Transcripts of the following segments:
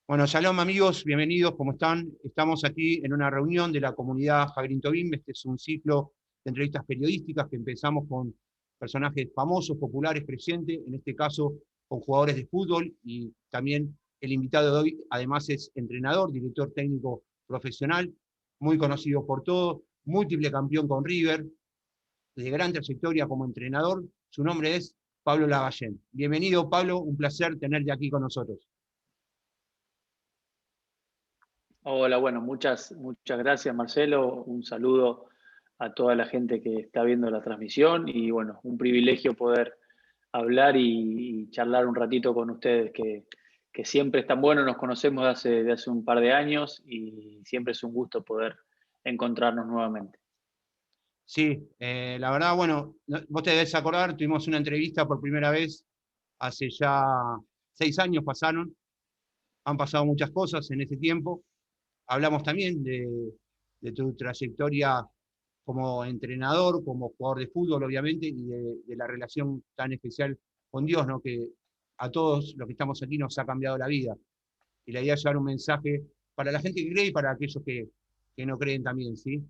Bueno, shalom amigos, bienvenidos, ¿cómo están? Estamos aquí en una reunión de la comunidad Fagrin Tobim. Este es un ciclo de entrevistas periodísticas que empezamos con personajes famosos, populares, presentes, en este caso con jugadores de fútbol, y también el invitado de hoy además es entrenador, director técnico profesional, muy conocido por todos, múltiple campeón con River, de gran trayectoria como entrenador. Su nombre es Pablo Lavallén. Bienvenido, Pablo, un placer tenerte aquí con nosotros. Hola, bueno, muchas gracias, Marcelo. Un saludo a toda la gente que está viendo la transmisión y bueno, un privilegio poder hablar y charlar un ratito con ustedes, que siempre es tan bueno. Nos conocemos de hace un par de años y siempre es un gusto poder encontrarnos nuevamente. Sí, la verdad, bueno, vos te debes acordar, tuvimos una entrevista por primera vez hace ya 6 años pasaron, han pasado muchas cosas en ese tiempo. Hablamos también de tu trayectoria como entrenador, como jugador de fútbol, obviamente, y de la relación tan especial con Dios, ¿no? Que a todos los que estamos aquí nos ha cambiado la vida. Y la idea es llevar un mensaje para la gente que cree y para aquellos que no creen también, ¿sí?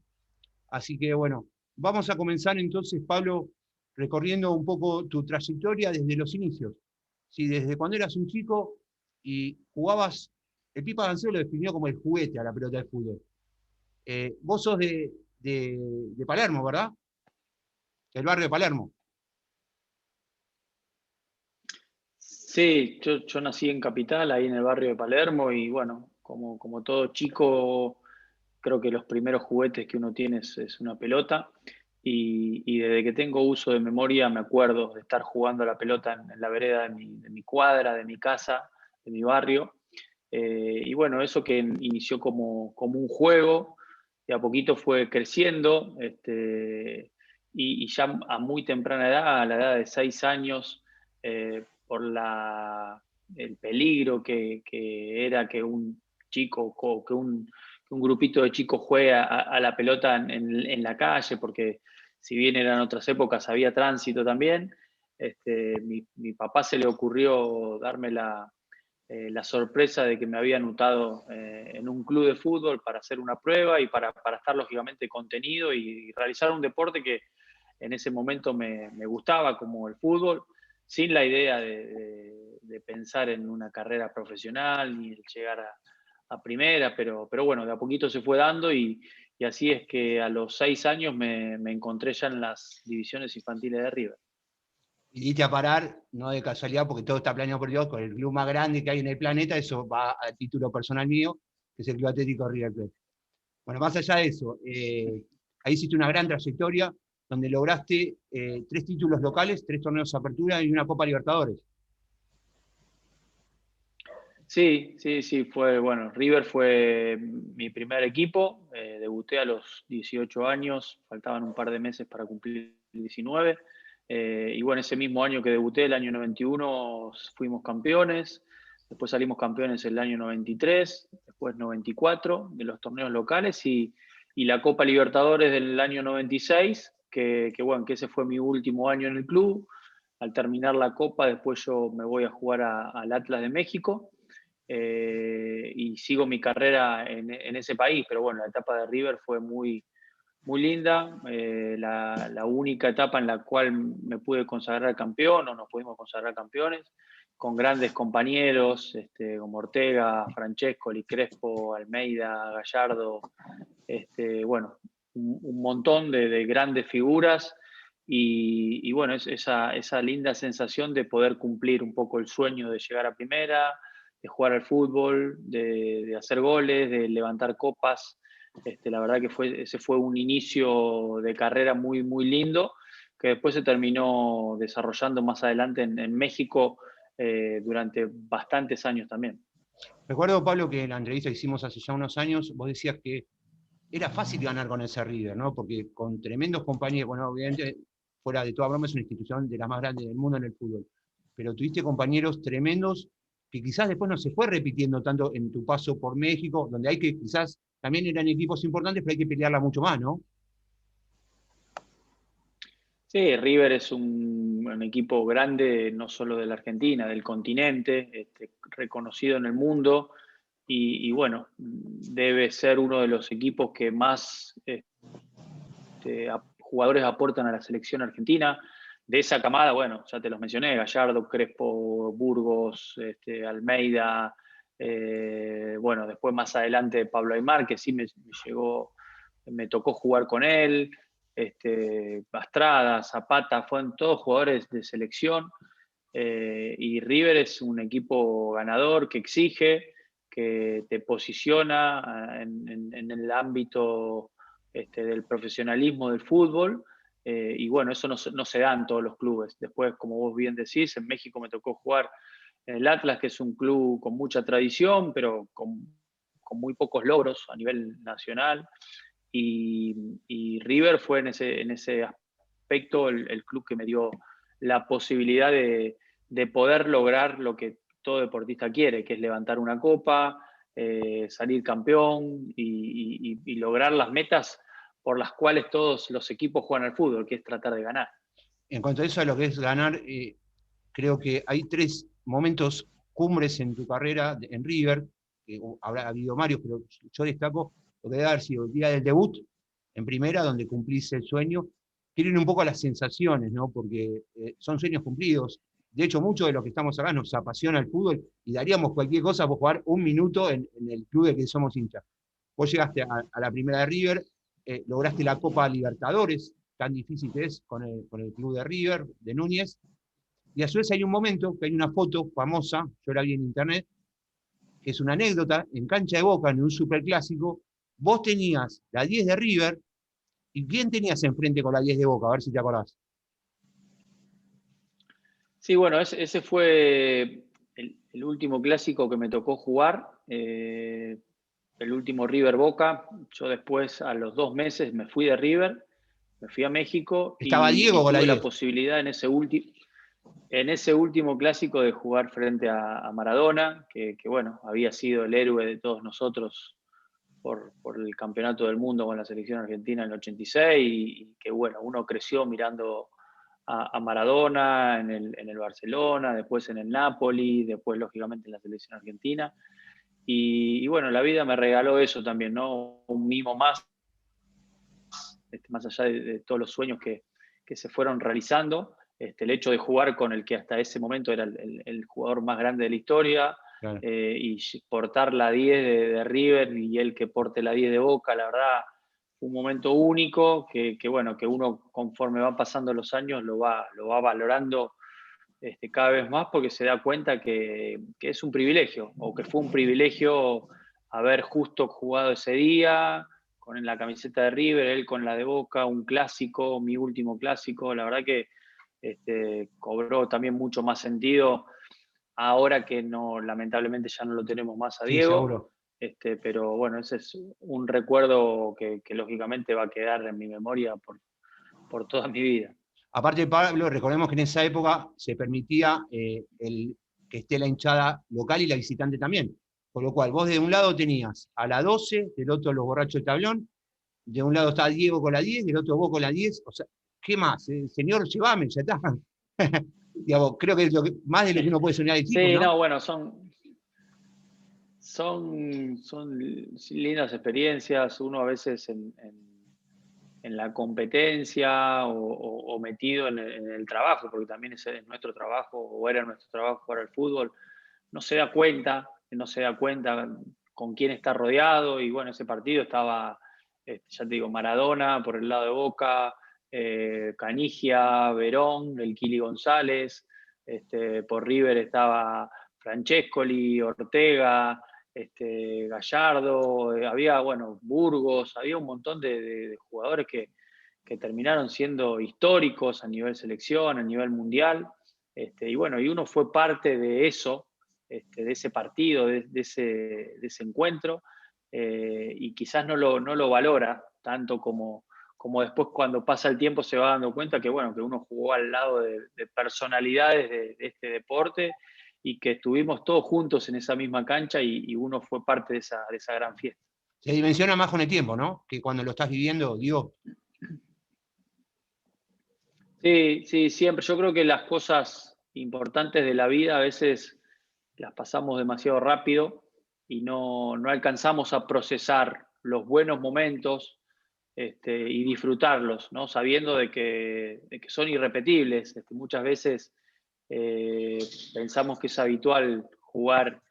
Así que bueno, vamos a comenzar entonces, Pablo, recorriendo un poco tu trayectoria desde los inicios. Sí, desde cuando eras un chico y jugabas, el Pipa Ganseo lo definió como el juguete a la pelota de fútbol. Vos sos de Palermo, ¿verdad? Del barrio de Palermo. Sí, yo nací en Capital, ahí en el barrio de Palermo y bueno, como todo chico, creo que los primeros juguetes que uno tiene es una pelota y desde que tengo uso de memoria me acuerdo de estar jugando a la pelota en la vereda de mi cuadra, de mi casa, de mi barrio. Y bueno, eso que inició como un juego, de a poquito fue creciendo y ya a muy temprana edad, a la edad de 6 años, por el peligro que era que un chico, que un grupito de chicos juegue a la pelota en la calle, porque si bien eran otras épocas, había tránsito también. Mi papá se le ocurrió darme la sorpresa de que me había anotado en un club de fútbol para hacer una prueba y para estar lógicamente contenido y realizar un deporte que en ese momento me gustaba, como el fútbol, sin la idea de pensar en una carrera profesional ni el llegar a primera, pero bueno, de a poquito se fue dando y así es que a los 6 años me encontré ya en las divisiones infantiles de River. Y diste a parar, no de casualidad, porque todo está planeado por Dios, con el club más grande que hay en el planeta. Eso va a título personal mío, que es el Club Atlético River Plate. Bueno, más allá de eso, ahí hiciste una gran trayectoria donde lograste 3 títulos locales, 3 torneos de apertura y una Copa Libertadores. Sí, sí, sí, bueno, River fue mi primer equipo, debuté a los 18 años, faltaban un par de meses para cumplir 19, y bueno, ese mismo año que debuté, el año 91, fuimos campeones, después salimos campeones el año 93, después 94 de los torneos locales y la Copa Libertadores del año 96, bueno, que ese fue mi último año en el club. Al terminar la Copa, después yo me voy a jugar al Atlas de México y sigo mi carrera en ese país, pero bueno, la etapa de River fue muy linda, la única etapa en la cual me pude consagrar campeón o nos pudimos consagrar campeones, con grandes compañeros como Ortega, Francescoli, Crespo, Almeida, Gallardo, bueno, un montón de grandes figuras y bueno, esa linda sensación de poder cumplir un poco el sueño de llegar a primera, de jugar al fútbol, de hacer goles, de levantar copas. La verdad que ese fue un inicio de carrera muy lindo, que después se terminó desarrollando más adelante en México durante bastantes años también. Recuerdo, Pablo, que en la entrevista que hicimos hace ya unos años, vos decías que era fácil ganar con ese River, ¿no? Porque con tremendos compañeros, bueno, obviamente, fuera de toda broma, es una institución de las más grandes del mundo en el fútbol, pero tuviste compañeros tremendos que quizás después no se fue repitiendo tanto en tu paso por México, donde hay que quizás también eran equipos importantes, pero hay que pelearla mucho más, ¿no? Sí, River es un equipo grande, no solo de la Argentina, del continente, reconocido en el mundo. y bueno, debe ser uno de los equipos que más jugadores aportan a la selección argentina. De esa camada, bueno, ya te los mencioné, Gallardo, Crespo, Burgos, Almeida, bueno, después más adelante Pablo Aimar, que sí me tocó jugar con él, Pastrada, Zapata, fueron todos jugadores de selección. Y River es un equipo ganador que exige, que te posiciona en el ámbito del profesionalismo del fútbol. Y bueno, eso no se da en todos los clubes. Después, como vos bien decís, en México me tocó jugar en el Atlas, que es un club con mucha tradición, pero con muy pocos logros a nivel nacional. Y River fue en ese aspecto el club que me dio la posibilidad de poder lograr lo que todo deportista quiere, que es levantar una copa, salir campeón y lograr las metas por las cuales todos los equipos juegan al fútbol, que es tratar de ganar. En cuanto a eso, a lo que es ganar, creo que hay 3 momentos cumbres en tu carrera en River, que habrá habido varios, pero yo destaco lo que debe haber sido el día del debut en primera, donde cumplís el sueño. Quiero ir un poco a las sensaciones, ¿no? Porque son sueños cumplidos. De hecho, muchos de los que estamos acá nos apasiona el fútbol y daríamos cualquier cosa por jugar un minuto en el club de que somos hinchas. Vos llegaste a la primera de River, lograste la Copa Libertadores, tan difícil que es con el club de River, de Núñez, y a su vez hay un momento que hay una foto famosa, yo la vi en internet, que es una anécdota, en cancha de Boca, en un superclásico, vos tenías la 10 de River, ¿y quién tenías enfrente con la 10 de Boca? A ver si te acordás. Sí, bueno, ese fue el último clásico que me tocó jugar, el último River Boca. Yo después, a los 2 meses, me fui de River, me fui a México Estaba Diego y con la tuve la 10. posibilidad en ese último clásico de jugar frente a Maradona, que bueno, había sido el héroe de todos nosotros por el campeonato del mundo con la selección argentina en el 86 y que bueno, uno creció mirando a Maradona en el Barcelona, después en el Napoli, después lógicamente en la selección argentina. Y bueno, la vida me regaló eso también, ¿no? Un mimo más, más allá de todos los sueños que se fueron realizando, el hecho de jugar con el que hasta ese momento era el jugador más grande de la historia, Claro. y portar la 10 de River y él que porte la 10 de Boca, la verdad, un momento único que bueno, que uno conforme van pasando los años lo va valorando cada vez más porque se da cuenta que es un privilegio o que fue un privilegio haber justo jugado ese día con la camiseta de River, él con la de Boca, un clásico, mi último clásico, la verdad que cobró también mucho más sentido ahora que no, lamentablemente ya no lo tenemos más a Sí, Diego, seguro. pero bueno, ese es un recuerdo que lógicamente va a quedar en mi memoria por toda mi vida. Aparte, Pablo, recordemos que en esa época se permitía que esté la hinchada local y la visitante también. Por lo cual, vos de un lado tenías a la 12, del otro los borrachos del tablón, de un lado está Diego con la 10, del otro vos con la 10. O sea, ¿qué más? Señor, llévame, ya está. Digamos, creo que es más de lo que uno puede soñar de chicos, Sí, ¿no? no, bueno, son lindas experiencias, uno a veces en la competencia o metido en el trabajo, porque también es nuestro trabajo o era nuestro trabajo jugar al fútbol, no se da cuenta con quién está rodeado y bueno, ese partido estaba, ya te digo, Maradona por el lado de Boca, Canigia, Verón, el Kili González, por River estaba Francescoli, Ortega, Gallardo, había, bueno, Burgos, había un montón de jugadores que terminaron siendo históricos a nivel selección, a nivel mundial, y bueno, y uno fue parte de eso, de ese partido, de ese encuentro, y quizás no lo valora tanto como después cuando pasa el tiempo se va dando cuenta que, bueno, que uno jugó al lado de personalidades de este deporte y que estuvimos todos juntos en esa misma cancha y uno fue parte de esa gran fiesta. Se dimensiona más con el tiempo, ¿no? Que cuando lo estás viviendo, digo, Sí, sí, siempre. Yo creo que las cosas importantes de la vida a veces las pasamos demasiado rápido no alcanzamos a procesar los buenos momentos y disfrutarlos, ¿no? Sabiendo de que son irrepetibles. Muchas veces pensamos que es habitual jugar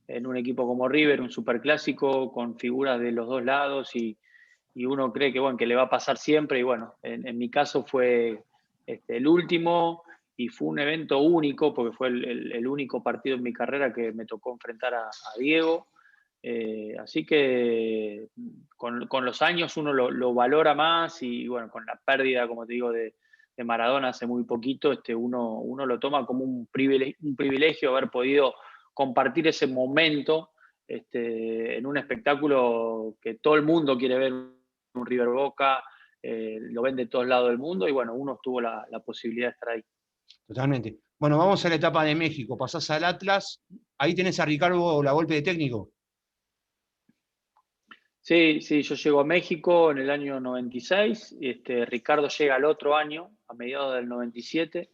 en un equipo como River, un superclásico, con figuras de los dos lados y uno cree que, bueno, que le va a pasar siempre. Y bueno, en mi caso fue el último y fue un evento único porque fue el único partido en mi carrera que me tocó enfrentar a Diego. Así que con los años uno lo valora más y bueno, con la pérdida, como te digo, de Maradona hace muy poquito, uno lo toma como un privilegio haber podido compartir ese momento en un espectáculo que todo el mundo quiere ver, un River Boca, lo ven de todos lados del mundo y bueno, uno tuvo la posibilidad de estar ahí. Totalmente. Bueno, vamos a la etapa de México. Pasás al Atlas, ahí tenés a Ricardo Lavolpe de técnico. Sí, yo llego a México en el año 96, Ricardo llega al otro año, a mediados del 97,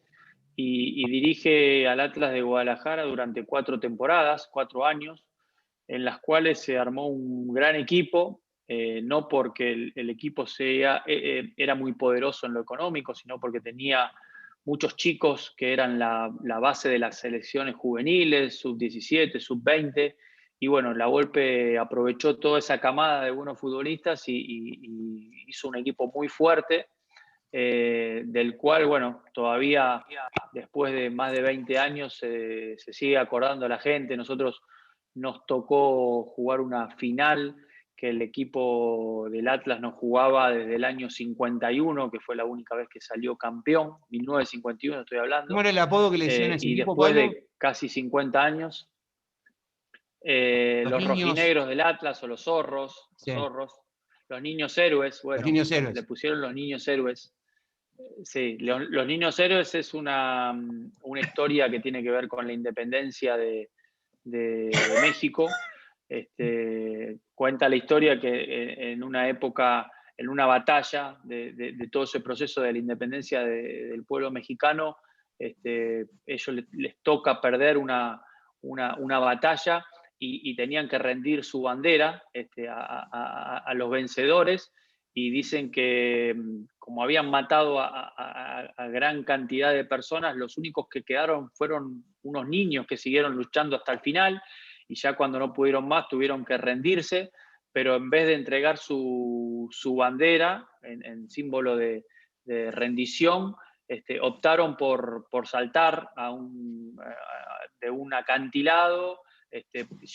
y dirige al Atlas de Guadalajara durante 4 temporadas, 4 años, en las cuales se armó un gran equipo, no porque el equipo era muy poderoso en lo económico, sino porque tenía muchos chicos que eran la base de las selecciones juveniles, sub-17, sub-20, y bueno, Lavolpe aprovechó toda esa camada de buenos futbolistas y hizo un equipo muy fuerte, del cual, bueno, todavía después de más de 20 años se sigue acordando la gente. Nosotros nos tocó jugar una final que el equipo del Atlas no jugaba desde el año 51, que fue la única vez que salió campeón, 1951 estoy ¿Cómo hablando, era el apodo que le decían a ese y equipo, después Pablo? de casi 50 años, Los los niños, rojinegros del Atlas o los zorros, sí, los niños héroes, los bueno, niños héroes. le pusieron los niños héroes. Sí, los niños héroes es una historia que tiene que ver con la independencia de México. Cuenta la historia que en una época, en una batalla de todo ese proceso de la independencia del pueblo mexicano, ellos les toca perder una batalla y tenían que rendir su bandera a los vencedores y dicen que como habían matado a gran cantidad de personas, los únicos que quedaron fueron unos niños que siguieron luchando hasta el final y ya cuando no pudieron más tuvieron que rendirse, pero en vez de entregar su bandera en símbolo de rendición, optaron por saltar de un acantilado,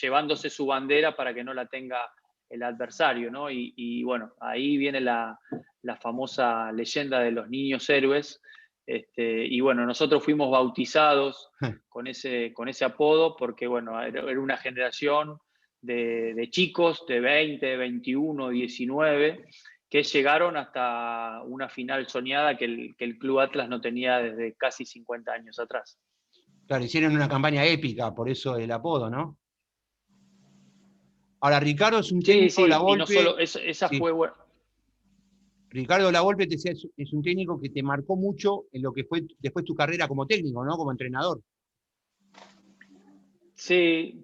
llevándose su bandera para que no la tenga el adversario, ¿no? Y bueno, ahí viene la famosa leyenda de los niños héroes. Y bueno, nosotros fuimos bautizados con ese apodo porque, bueno, era una generación de chicos de 20, 21, 19 que llegaron hasta una final soñada que el Club Atlas no tenía desde casi 50 años atrás. Claro, hicieron una campaña épica, por eso el apodo, ¿no? Ahora, Ricardo es un Sí, técnico, sí, y no Lavolpe, solo, esa sí. fue buena. Ricardo Lavolpe te decía, es un técnico que te marcó mucho en lo que fue después tu carrera como técnico, ¿no? Como entrenador. Sí,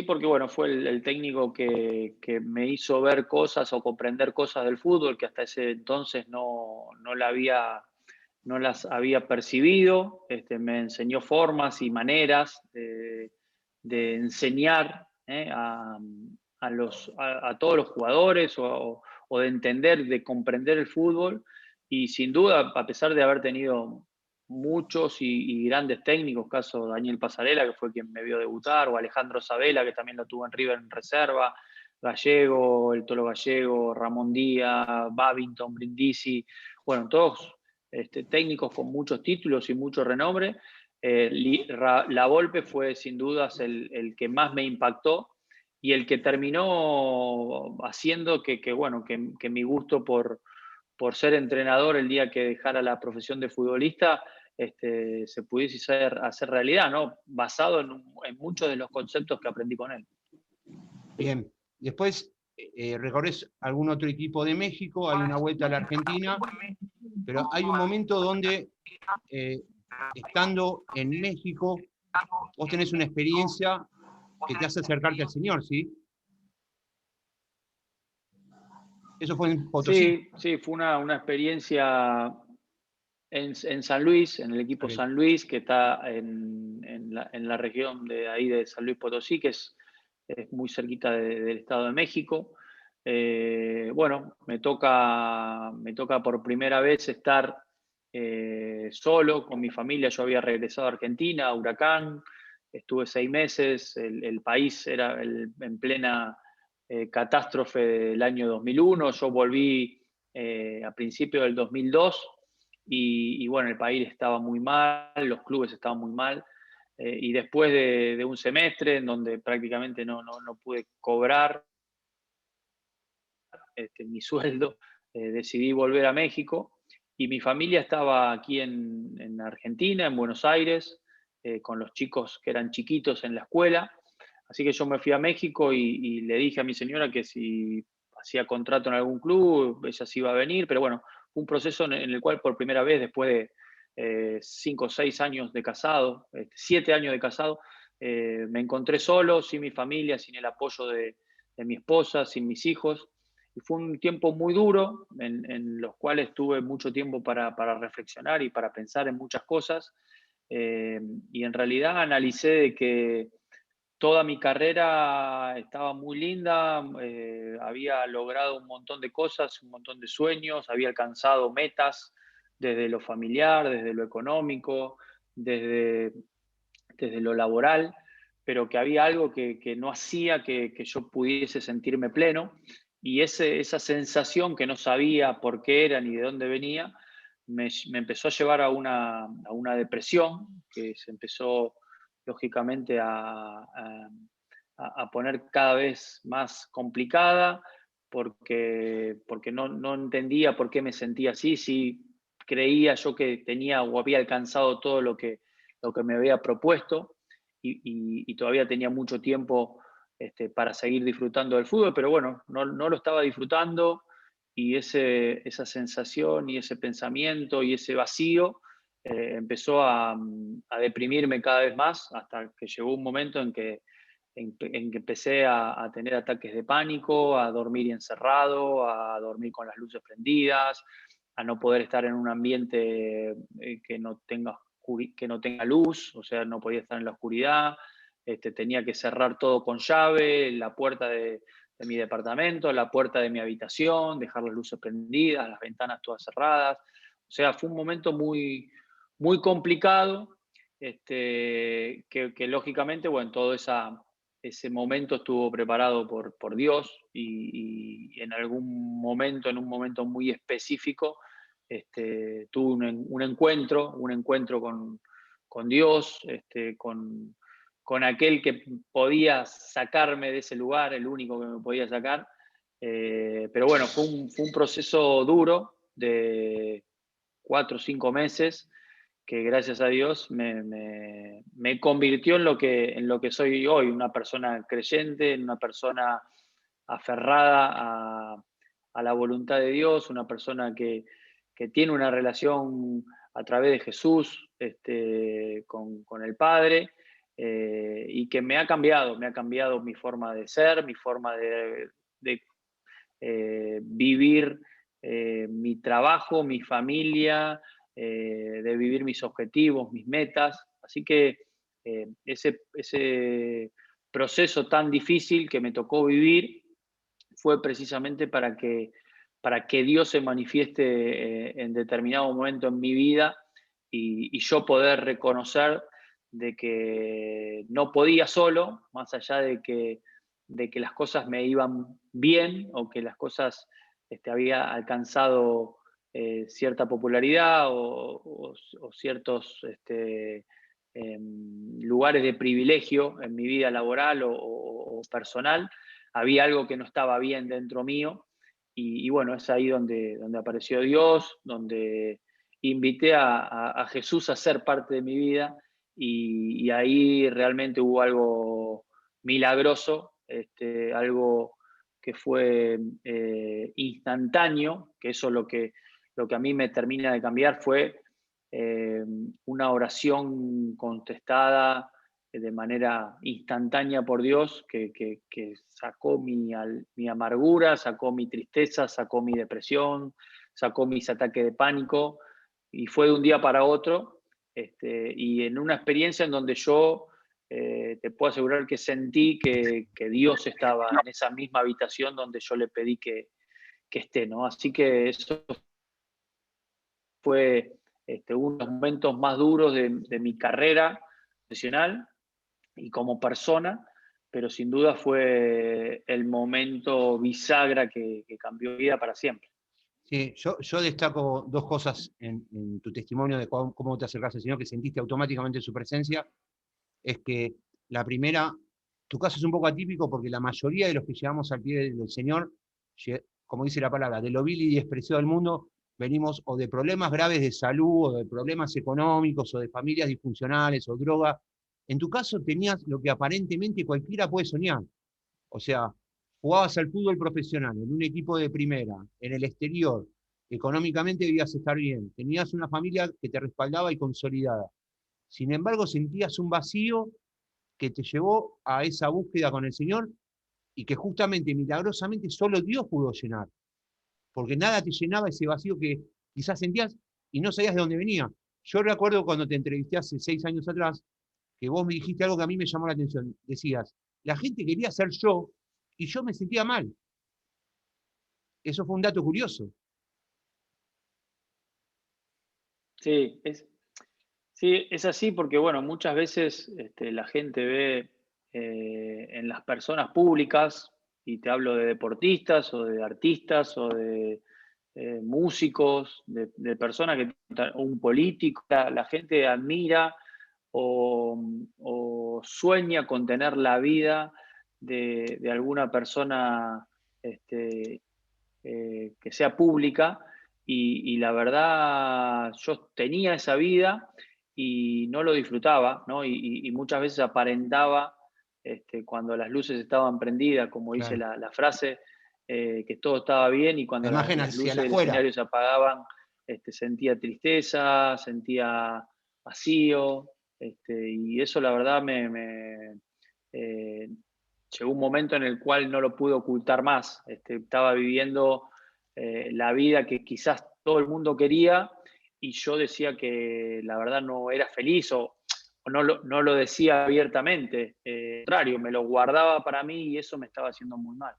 porque bueno, fue el técnico que me hizo ver cosas o comprender cosas del fútbol que hasta ese entonces no las había percibido. Me enseñó formas y maneras de enseñar a todos los jugadores o de entender, de comprender el fútbol. Y sin duda, a pesar de haber tenido muchos y grandes técnicos, caso Daniel Pasarela, que fue quien me vio debutar, o Alejandro Sabela, que también lo tuvo en River en reserva, Gallego, el Tolo Gallego, Ramón Díaz, Babington, Brindisi, bueno, todos técnicos con muchos títulos y mucho renombre. Lavolpe fue sin dudas el que más me impactó y el que terminó haciendo que mi gusto por ser entrenador el día que dejara la profesión de futbolista se pudiese hacer realidad, ¿no? Basado en muchos de los conceptos que aprendí con él. Bien, después recorres algún otro equipo de México, hay una vuelta a la Argentina, pero hay un momento donde, estando en México, vos tenés una experiencia que te hace acercarte al Señor, ¿sí? Eso fue en Potosí. Sí, sí, fue una experiencia en San Luis, en el equipo Ok. San Luis, que está en la región de ahí de San Luis Potosí, que es muy cerquita del Estado de México. Bueno, me toca por primera vez estar solo con mi familia. Yo había regresado a Argentina, a Huracán, estuve 6 meses, el país era en plena catástrofe del año 2001. Yo volví a principios del 2002 y bueno, el país estaba muy mal, los clubes estaban muy mal. Y después de un semestre en donde prácticamente no pude cobrar mi sueldo, decidí volver a México y mi familia estaba aquí en Argentina, en Buenos Aires, con los chicos que eran chiquitos en la escuela. Así que yo me fui a México y le dije a mi señora que si hacía contrato en algún club, ella sí iba a venir, pero bueno, fue un proceso en el cual por primera vez, después de 5 o 6 años de casado, 7 años de casado, me encontré solo, sin mi familia, sin el apoyo de mi esposa, sin mis hijos. Y fue un tiempo muy duro, en los cuales tuve mucho tiempo para reflexionar y para pensar en muchas cosas. Y en realidad analicé de que toda mi carrera estaba muy linda, había logrado un montón de cosas, un montón de sueños, había alcanzado metas desde lo familiar, desde lo económico, desde, desde lo laboral, pero que había algo que no hacía que yo pudiese sentirme pleno. Y esa sensación que no sabía por qué era ni de dónde venía, me empezó a llevar a una depresión que se empezó lógicamente a poner cada vez más complicada porque no entendía por qué me sentía así, si creía yo que tenía o había alcanzado todo lo que me había propuesto y todavía tenía mucho tiempo para seguir disfrutando del fútbol, pero bueno, no lo estaba disfrutando y esa sensación y ese pensamiento y ese vacío empezó a deprimirme cada vez más hasta que llegó un momento en que empecé a tener ataques de pánico, a dormir encerrado, a dormir con las luces prendidas, a no poder estar en un ambiente que no tenga luz, o sea, no podía estar en la oscuridad. Tenía que cerrar todo con llave, la puerta de mi departamento, la puerta de mi habitación, dejar las luces prendidas, las ventanas todas cerradas. O sea, fue un momento muy, muy complicado, que lógicamente, bueno, todo ese momento estuvo preparado por Dios y en algún momento, en un momento muy específico, tuve un encuentro con Dios, con aquel que podía sacarme de ese lugar, el único que me podía sacar. Pero bueno, fue un proceso duro de 4 o 5 meses que gracias a Dios me convirtió en lo que soy hoy, una persona creyente, una persona aferrada a la voluntad de Dios, una persona que tiene una relación a través de Jesús con el Padre, y que me ha cambiado mi forma de ser, mi forma de vivir mi trabajo, mi familia, de vivir mis objetivos, mis metas. Así que ese proceso tan difícil que me tocó vivir fue precisamente para que Dios se manifieste en determinado momento en mi vida y yo poder reconocer de que no podía solo, más allá de que las cosas me iban bien o que las cosas había alcanzado cierta popularidad o ciertos lugares de privilegio en mi vida laboral o personal. Había algo que no estaba bien dentro mío y bueno, es ahí donde apareció Dios, donde invité a Jesús a ser parte de mi vida y ahí realmente hubo algo milagroso, algo que fue instantáneo, que eso lo que a mí me termina de cambiar fue una oración contestada de manera instantánea por Dios, que sacó mi amargura, sacó mi tristeza, sacó mi depresión, sacó mis ataques de pánico, y fue de un día para otro, y en una experiencia en donde yo te puedo asegurar que sentí que Dios estaba en esa misma habitación donde yo le pedí que esté, ¿no? Así que eso fue uno de los momentos más duros de mi carrera profesional y como persona, pero sin duda fue el momento bisagra que cambió mi vida para siempre. Sí, yo destaco dos cosas en tu testimonio de cómo te acercaste al Señor, que sentiste automáticamente su presencia. Es que la primera, tu caso es un poco atípico porque la mayoría de los que llegamos al pie del Señor, como dice la palabra, de lo vil y despreciado del mundo, venimos o de problemas graves de salud, o de problemas económicos, o de familias disfuncionales, o droga. En tu caso tenías lo que aparentemente cualquiera puede soñar. O sea, jugabas al fútbol profesional, en un equipo de primera, en el exterior, económicamente debías estar bien, tenías una familia que te respaldaba y consolidada. Sin embargo, sentías un vacío que te llevó a esa búsqueda con el Señor y que justamente, milagrosamente, solo Dios pudo llenar, porque nada te llenaba ese vacío que quizás sentías y no sabías de dónde venía. Yo recuerdo cuando te entrevisté hace 6 años atrás, que vos me dijiste algo que a mí me llamó la atención. Decías, la gente quería ser yo y yo me sentía mal. Eso fue un dato curioso. Sí, sí, es así porque, bueno, muchas veces la gente ve en las personas públicas, y te hablo de deportistas o de artistas o de músicos, de personas un político, la gente admira o sueña con tener la vida de alguna persona este, que sea pública, y la verdad yo tenía esa vida y no lo disfrutaba, ¿no? Y muchas veces aparentaba, cuando las luces estaban prendidas, como dice Claro. la frase, que todo estaba bien, y La cuando imagen las hacia luces del afuera. escenario se apagaban, sentía tristeza, sentía vacío, y eso la verdad eh, llegó un momento en el cual no lo pude ocultar más. Estaba viviendo la vida que quizás todo el mundo quería, y yo decía que la verdad no era feliz, o no lo decía abiertamente. Al contrario, me lo guardaba para mí y eso me estaba haciendo muy mal.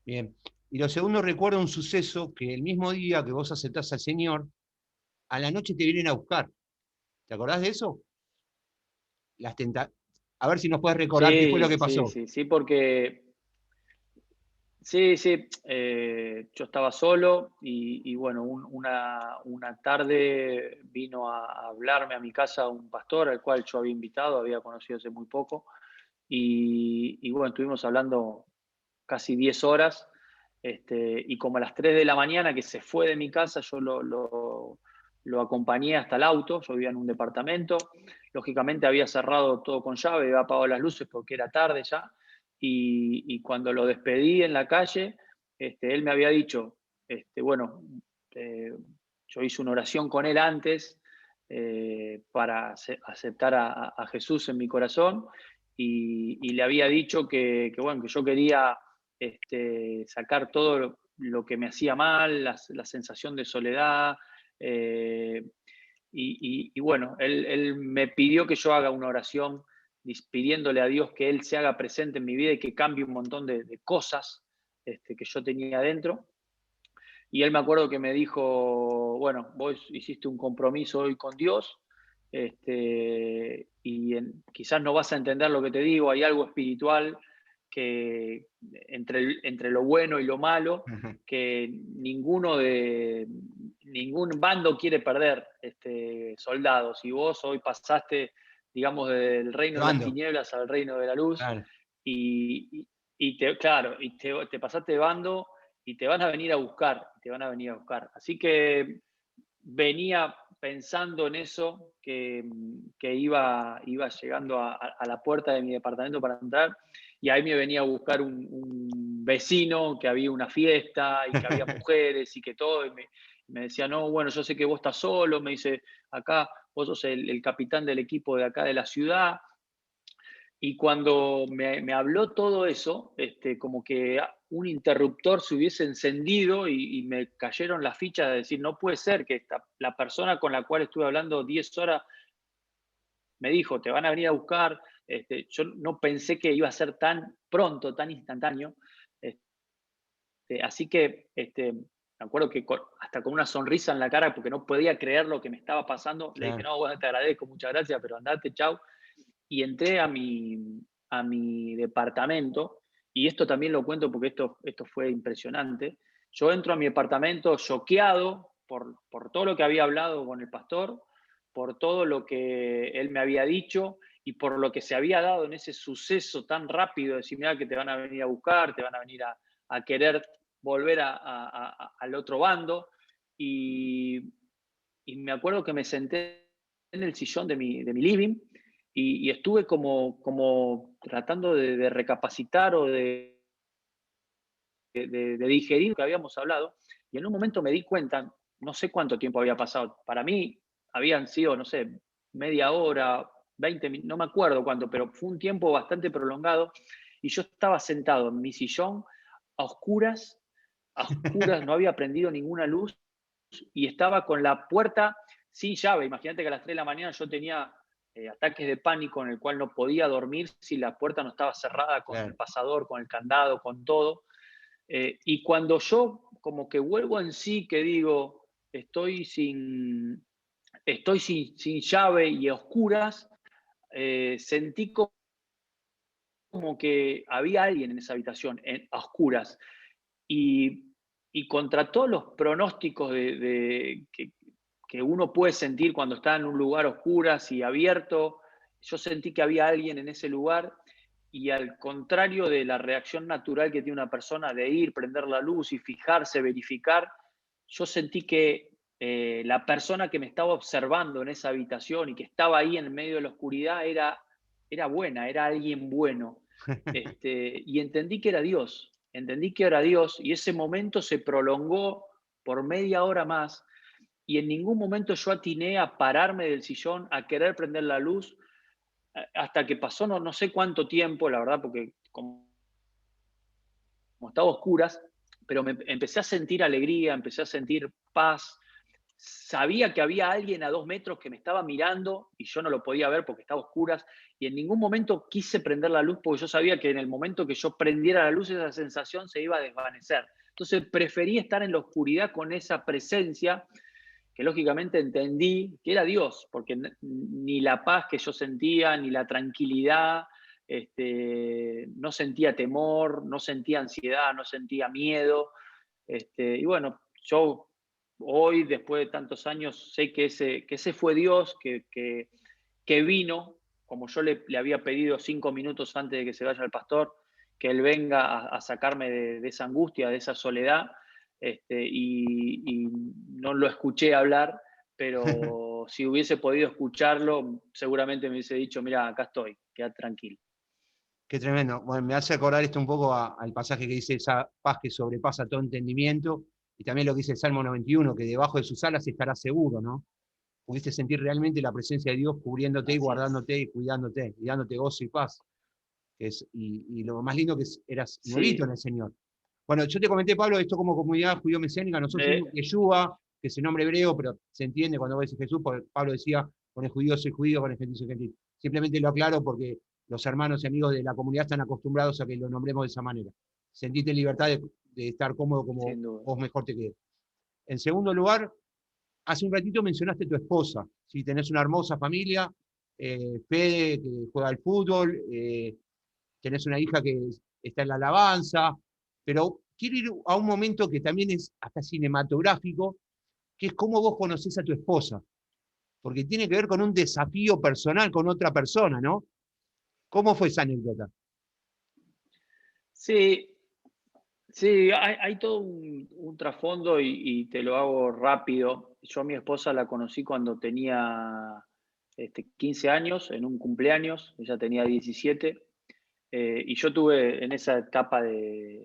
Bien. Y lo segundo, recuerdo un suceso que el mismo día que vos aceptás al Señor, a la noche te vienen a buscar. ¿Te acordás de eso? Las tenta A ver si nos puedes recordar qué fue lo Sí, que sí, pasó. sí, sí, porque sí, sí, yo estaba solo y bueno, una tarde vino a hablarme a mi casa un pastor al cual yo había invitado, había conocido hace muy poco, y bueno, estuvimos hablando casi 10 horas, y como a las 3 de la mañana que se fue de mi casa, yo lo acompañé hasta el auto. Yo vivía en un departamento, lógicamente había cerrado todo con llave, había apagado las luces porque era tarde ya, y cuando lo despedí en la calle, él me había dicho, bueno, eh, yo hice una oración con él antes, para aceptar a Jesús en mi corazón, y le había dicho bueno, que yo quería sacar todo lo que me hacía mal, la sensación de soledad. eh, y bueno, él me pidió que yo haga una oración pidiéndole a Dios que Él se haga presente en mi vida y que cambie un montón de cosas que yo tenía adentro. Y él, me acuerdo que me dijo, bueno, vos hiciste un compromiso hoy con Dios, quizás no vas a entender lo que te digo, hay algo espiritual que entre lo bueno y lo malo, Ujú. que ningún bando quiere perder, soldados. Y vos hoy pasaste, digamos, del reino de las Llevando. tinieblas al reino de la luz, Claro. claro, te pasaste de bando y te van a venir a buscar, te van a venir a buscar. Así que venía pensando en eso, que iba llegando a la puerta de mi departamento para entrar, y ahí me venía a buscar un vecino, que había una fiesta y que había mujeres y que todo, y me decía, no, bueno, yo sé que vos estás solo, me dice, acá vos sos el capitán del equipo de acá de la ciudad, Y cuando me habló todo eso, como que un interruptor se hubiese encendido y me cayeron las fichas de decir, no puede ser que la persona con la cual estuve hablando 10 horas me dijo, te van a venir a buscar. Yo no pensé que iba a ser tan pronto, tan instantáneo. Así que me acuerdo que hasta con una sonrisa en la cara, porque no podía creer lo que me estaba pasando, le dije, Claro, no, bueno, te agradezco, muchas gracias, pero andate, chau. Y entré a mi departamento, y esto también lo cuento porque esto fue impresionante. Yo entro a mi departamento choqueado por todo lo que había hablado con el pastor, por todo lo que él me había dicho y por lo que se había dado en ese suceso tan rápido, de decir, mira que te van a venir a buscar, te van a venir a querer volver al otro bando. Y, y me acuerdo que me senté en el sillón de mi living y estuve como tratando de recapacitar o de digerir lo que habíamos hablado. Y en un momento me di cuenta, no sé cuánto tiempo había pasado. Para mí habían sido, no sé, media hora, 20 minutos, no me acuerdo cuánto, pero fue un tiempo bastante prolongado. Y yo estaba sentado en mi sillón a oscuras, no había prendido ninguna luz y estaba con la puerta sin llave. Imagínate que a las 3 de la mañana yo tenía ataques de pánico en el cual no podía dormir si la puerta no estaba cerrada con el claro. pasador, con el candado, con todo. Y cuando yo como que vuelvo en sí, que digo, estoy sin llave y a oscuras, sentí como que había alguien en esa habitación, a oscuras. Y, y contra todos los pronósticos que uno puede sentir cuando está en un lugar oscuras y abierto, yo sentí que había alguien en ese lugar y al contrario de la reacción natural que tiene una persona de ir, prender la luz y fijarse, verificar, yo sentí que la persona que me estaba observando en esa habitación y que estaba ahí en medio de la oscuridad era buena, era alguien bueno. Y entendí que era Dios y ese momento se prolongó por media hora más y en ningún momento yo atiné a pararme del sillón, a querer prender la luz, hasta que pasó no sé cuánto tiempo, la verdad, porque como estaba a oscuras, pero empecé a sentir alegría, empecé a sentir paz. Sabía que había alguien a 2 metros que me estaba mirando y yo no lo podía ver porque estaba a oscuras y en ningún momento quise prender la luz porque yo sabía que en el momento que yo prendiera la luz esa sensación se iba a desvanecer. Entonces preferí estar en la oscuridad con esa presencia que lógicamente entendí que era Dios, porque ni la paz que yo sentía, ni la tranquilidad, no sentía temor, no sentía ansiedad, no sentía miedo. Y bueno, yo hoy, después de tantos años, sé que ese fue Dios que vino, como yo le había pedido 5 minutos antes de que se vaya el pastor, que Él venga a sacarme de esa angustia, de esa soledad, y no lo escuché hablar, pero si hubiese podido escucharlo, seguramente me hubiese dicho, mira, acá estoy, quédate tranquilo. Qué tremendo. Bueno, me hace acordar esto un poco al pasaje que dice esa paz que sobrepasa todo entendimiento, y también lo que dice el Salmo 91, que debajo de sus alas estarás seguro, ¿no? Pudiste sentir realmente la presencia de Dios cubriéndote y Así es. guardándote y cuidándote, y dándote gozo y paz. Y lo más lindo que eras nuevito en Sí. el Señor. Bueno, yo te comenté, Pablo, esto como comunidad judío-mesiánica, nosotros Eh, somos Yeshua, que es el nombre hebreo, pero se entiende cuando vos decís Jesús, porque Pablo decía, con el judío soy judío, con el gentil soy gentil. Simplemente lo aclaro porque los hermanos y amigos de la comunidad están acostumbrados a que lo nombremos de esa manera. Sentite en libertad de estar cómodo como Sin duda. vos mejor te quede. En segundo lugar, hace un ratito mencionaste tu esposa. Si tenés una hermosa familia, Fede, que juega al fútbol, tenés una hija que está en la alabanza, pero quiero ir a un momento que también es hasta cinematográfico, que es cómo vos conocés a tu esposa, porque tiene que ver con un desafío personal con otra persona, ¿no? ¿Cómo fue esa anécdota? Sí, sí, hay todo un trasfondo y te lo hago rápido. Yo a mi esposa la conocí cuando tenía 15 años, en un cumpleaños, ella tenía 17, y yo tuve en esa etapa de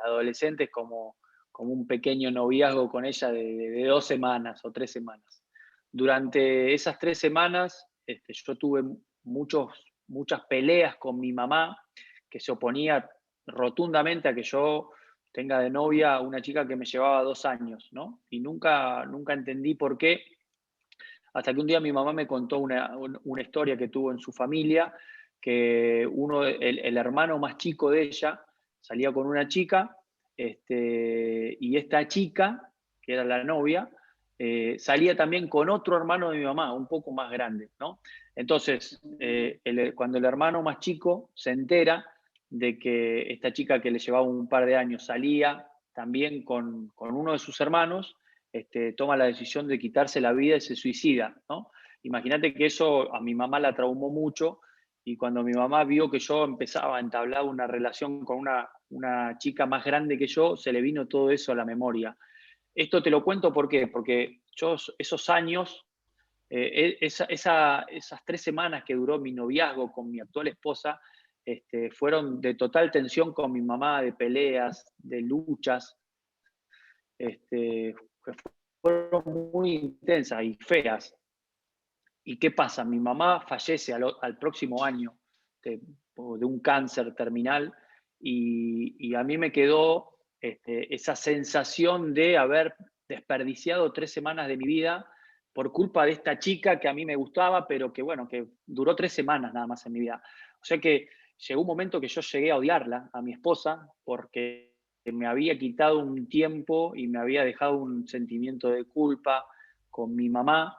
adolescentes como un pequeño noviazgo con ella de 2 semanas o 3 semanas. Durante esas 3 semanas yo tuve muchos muchas peleas con mi mamá, que se oponía rotundamente a que yo tenga de novia a una chica que me llevaba 2 años, ¿no? Y nunca entendí por qué, hasta que un día mi mamá me contó una historia que tuvo en su familia, que el hermano más chico de ella salía con una chica, y esta chica, que era la novia, salía también con otro hermano de mi mamá, un poco más grande, ¿no? Entonces, cuando el hermano más chico se entera de que esta chica que le llevaba un par de años salía también con uno de sus hermanos, toma la decisión de quitarse la vida y se suicida, ¿no? Imagínate que eso a mi mamá la traumó mucho, y cuando mi mamá vio que yo empezaba a entablar una relación con una chica más grande que yo, se le vino todo eso a la memoria. Esto te lo cuento ¿por qué? Porque yo esos años, esas 3 semanas que duró mi noviazgo con mi actual esposa, fueron de total tensión con mi mamá, de peleas, de luchas, que fueron muy intensas y feas. ¿Y qué pasa? Mi mamá fallece al próximo año de un cáncer terminal, y a mí me quedó esa sensación de haber desperdiciado 3 semanas de mi vida por culpa de esta chica que a mí me gustaba, pero que bueno, que duró 3 semanas nada más en mi vida. O sea que llegó un momento que yo llegué a odiarla, a mi esposa, porque me había quitado un tiempo y me había dejado un sentimiento de culpa con mi mamá.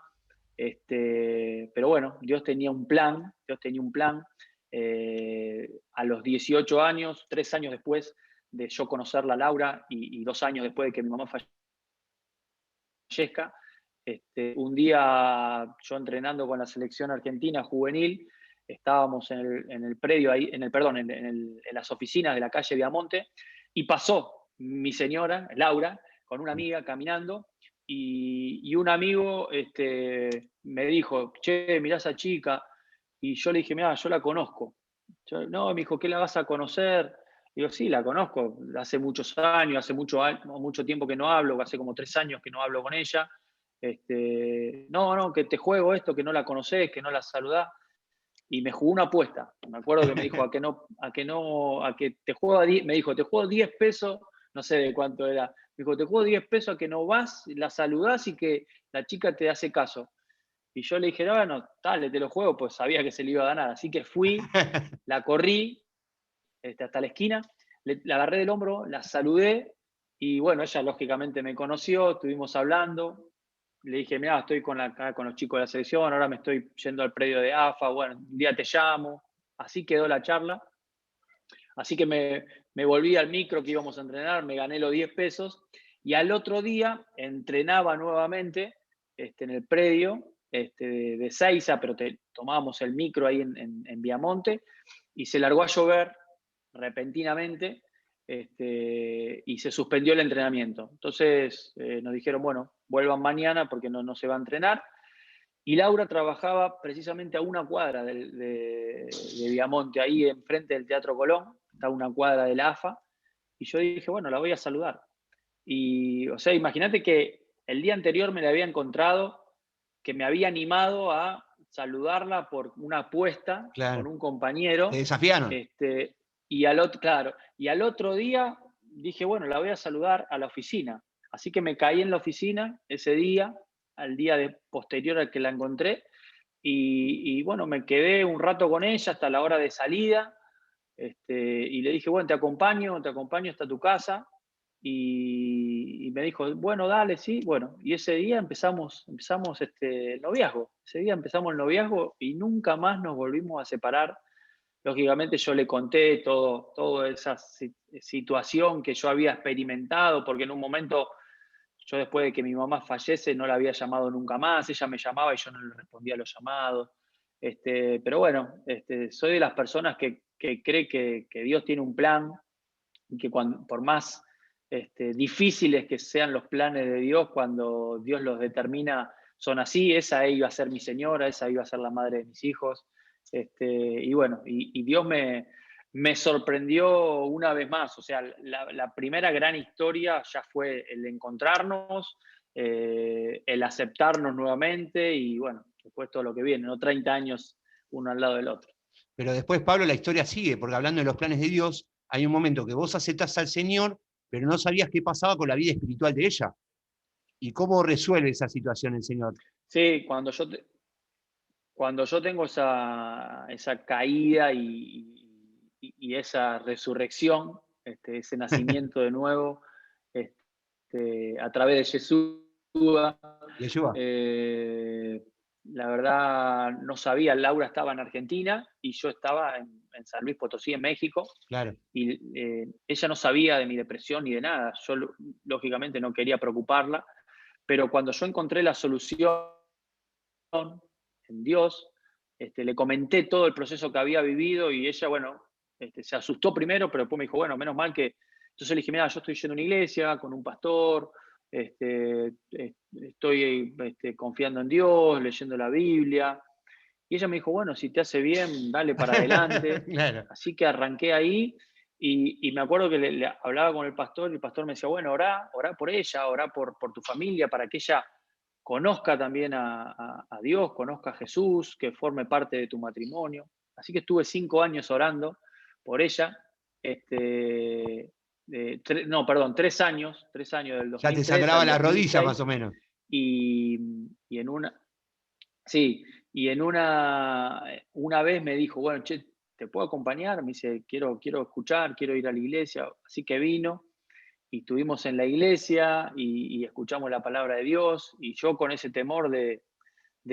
Pero bueno, Dios tenía un plan. A los 18 años, 3 años después de yo conocerla, Laura, y 2 años después de que mi mamá fallezca, un día yo entrenando con la selección argentina juvenil, estábamos en el predio ahí, en las oficinas de la calle Viamonte, y pasó mi señora, Laura, con una amiga caminando, y un amigo me dijo, che, mirá esa chica, y yo le dije, mirá, yo la conozco. No, me dijo, ¿qué la vas a conocer? Digo, sí, la conozco, hace muchos años, hace mucho tiempo que no hablo, hace como 3 años que no hablo con ella. No, que te juego esto, que no la conocés, que no la saludás. Y me jugó una apuesta. Me acuerdo que me dijo, a que te juego me dijo, te juego 10 pesos, no sé de cuánto era. Me dijo, te juego 10 pesos a que no vas, la saludás y que la chica te hace caso. Y yo le dije, no, bueno, dale, te lo juego, pues sabía que se le iba a ganar. Así que fui, la corrí hasta la esquina, la agarré del hombro, la saludé, y bueno, ella lógicamente me conoció, estuvimos hablando. Le dije, mira, estoy acá con los chicos de la selección, ahora me estoy yendo al predio de AFA, bueno, un día te llamo. Así quedó la charla. Así que me volví al micro que íbamos a entrenar, me gané los 10 pesos, y al otro día entrenaba nuevamente en el predio de Seiza, pero tomábamos el micro ahí en Viamonte, y se largó a llover repentinamente, y se suspendió el entrenamiento. Entonces nos dijeron, bueno, vuelvan mañana porque no se va a entrenar. Y Laura trabajaba precisamente a una cuadra de Viamonte, ahí enfrente del Teatro Colón, está a una cuadra de la AFA, y yo dije, bueno, la voy a saludar. Y, o sea, imagínate que el día anterior me la había encontrado, que me había animado a saludarla por una apuesta con Claro. un Te compañero, desafiaron. claro, y al otro día dije, bueno, la voy a saludar a la oficina. Así que me caí en la oficina ese día, al día posterior al que la encontré, y bueno, me quedé un rato con ella hasta la hora de salida, y le dije, bueno, te acompaño hasta tu casa, y me dijo, bueno, dale, sí, bueno, y ese día empezamos el noviazgo, ese día empezamos el noviazgo y nunca más nos volvimos a separar. Lógicamente yo le conté toda esa situación que yo había experimentado, porque en un momento, yo después de que mi mamá fallece, no la había llamado nunca más, ella me llamaba y yo no le respondía a los llamados. Pero bueno, soy de las personas que cree que Dios tiene un plan, y que por más difíciles que sean los planes de Dios, cuando Dios los determina, son así. Esa iba a ser mi señora, esa iba a ser la madre de mis hijos. Y bueno, y Dios me sorprendió una vez más. O sea, la primera gran historia ya fue el encontrarnos, el aceptarnos nuevamente, y bueno, después todo lo que viene, ¿no? 30 años uno al lado del otro. Pero después, Pablo, la historia sigue, porque hablando de los planes de Dios, hay un momento que vos aceptás al Señor, pero no sabías qué pasaba con la vida espiritual de ella. ¿Y cómo resuelve esa situación el Señor? Sí, cuando yo tengo esa caída y esa resurrección, ese nacimiento de nuevo, a través de Jesús, Yeshua, eh, la verdad no sabía, Laura estaba en Argentina y yo estaba en San Luis Potosí, en México, claro. y ella no sabía de mi depresión ni de nada. Yo, lógicamente, no quería preocuparla, pero cuando yo encontré la solución en Dios, le comenté todo el proceso que había vivido y ella, bueno, se asustó primero, pero después me dijo, bueno, menos mal que... Entonces le dije, mira, yo estoy yendo a una iglesia con un pastor, estoy confiando en Dios, leyendo la Biblia. Y ella me dijo, bueno, si te hace bien, dale para adelante. Claro. Así que arranqué ahí y me acuerdo que le hablaba con el pastor y el pastor me decía, bueno, orá por ella, orá por tu familia, para que ella conozca también a Dios, conozca a Jesús, que forme parte de tu matrimonio. Así que estuve 5 años orando por ella. No, perdón, 3 años, 3 años, del Ya te 2003 sangraba al la rodilla más 2006. o menos. Y, y en una, sí, y en una vez me dijo, bueno, che, ¿te puedo acompañar? Me dice, quiero escuchar, quiero ir a la iglesia. Así que vino y estuvimos en la iglesia y escuchamos la palabra de Dios. Y yo con ese temor de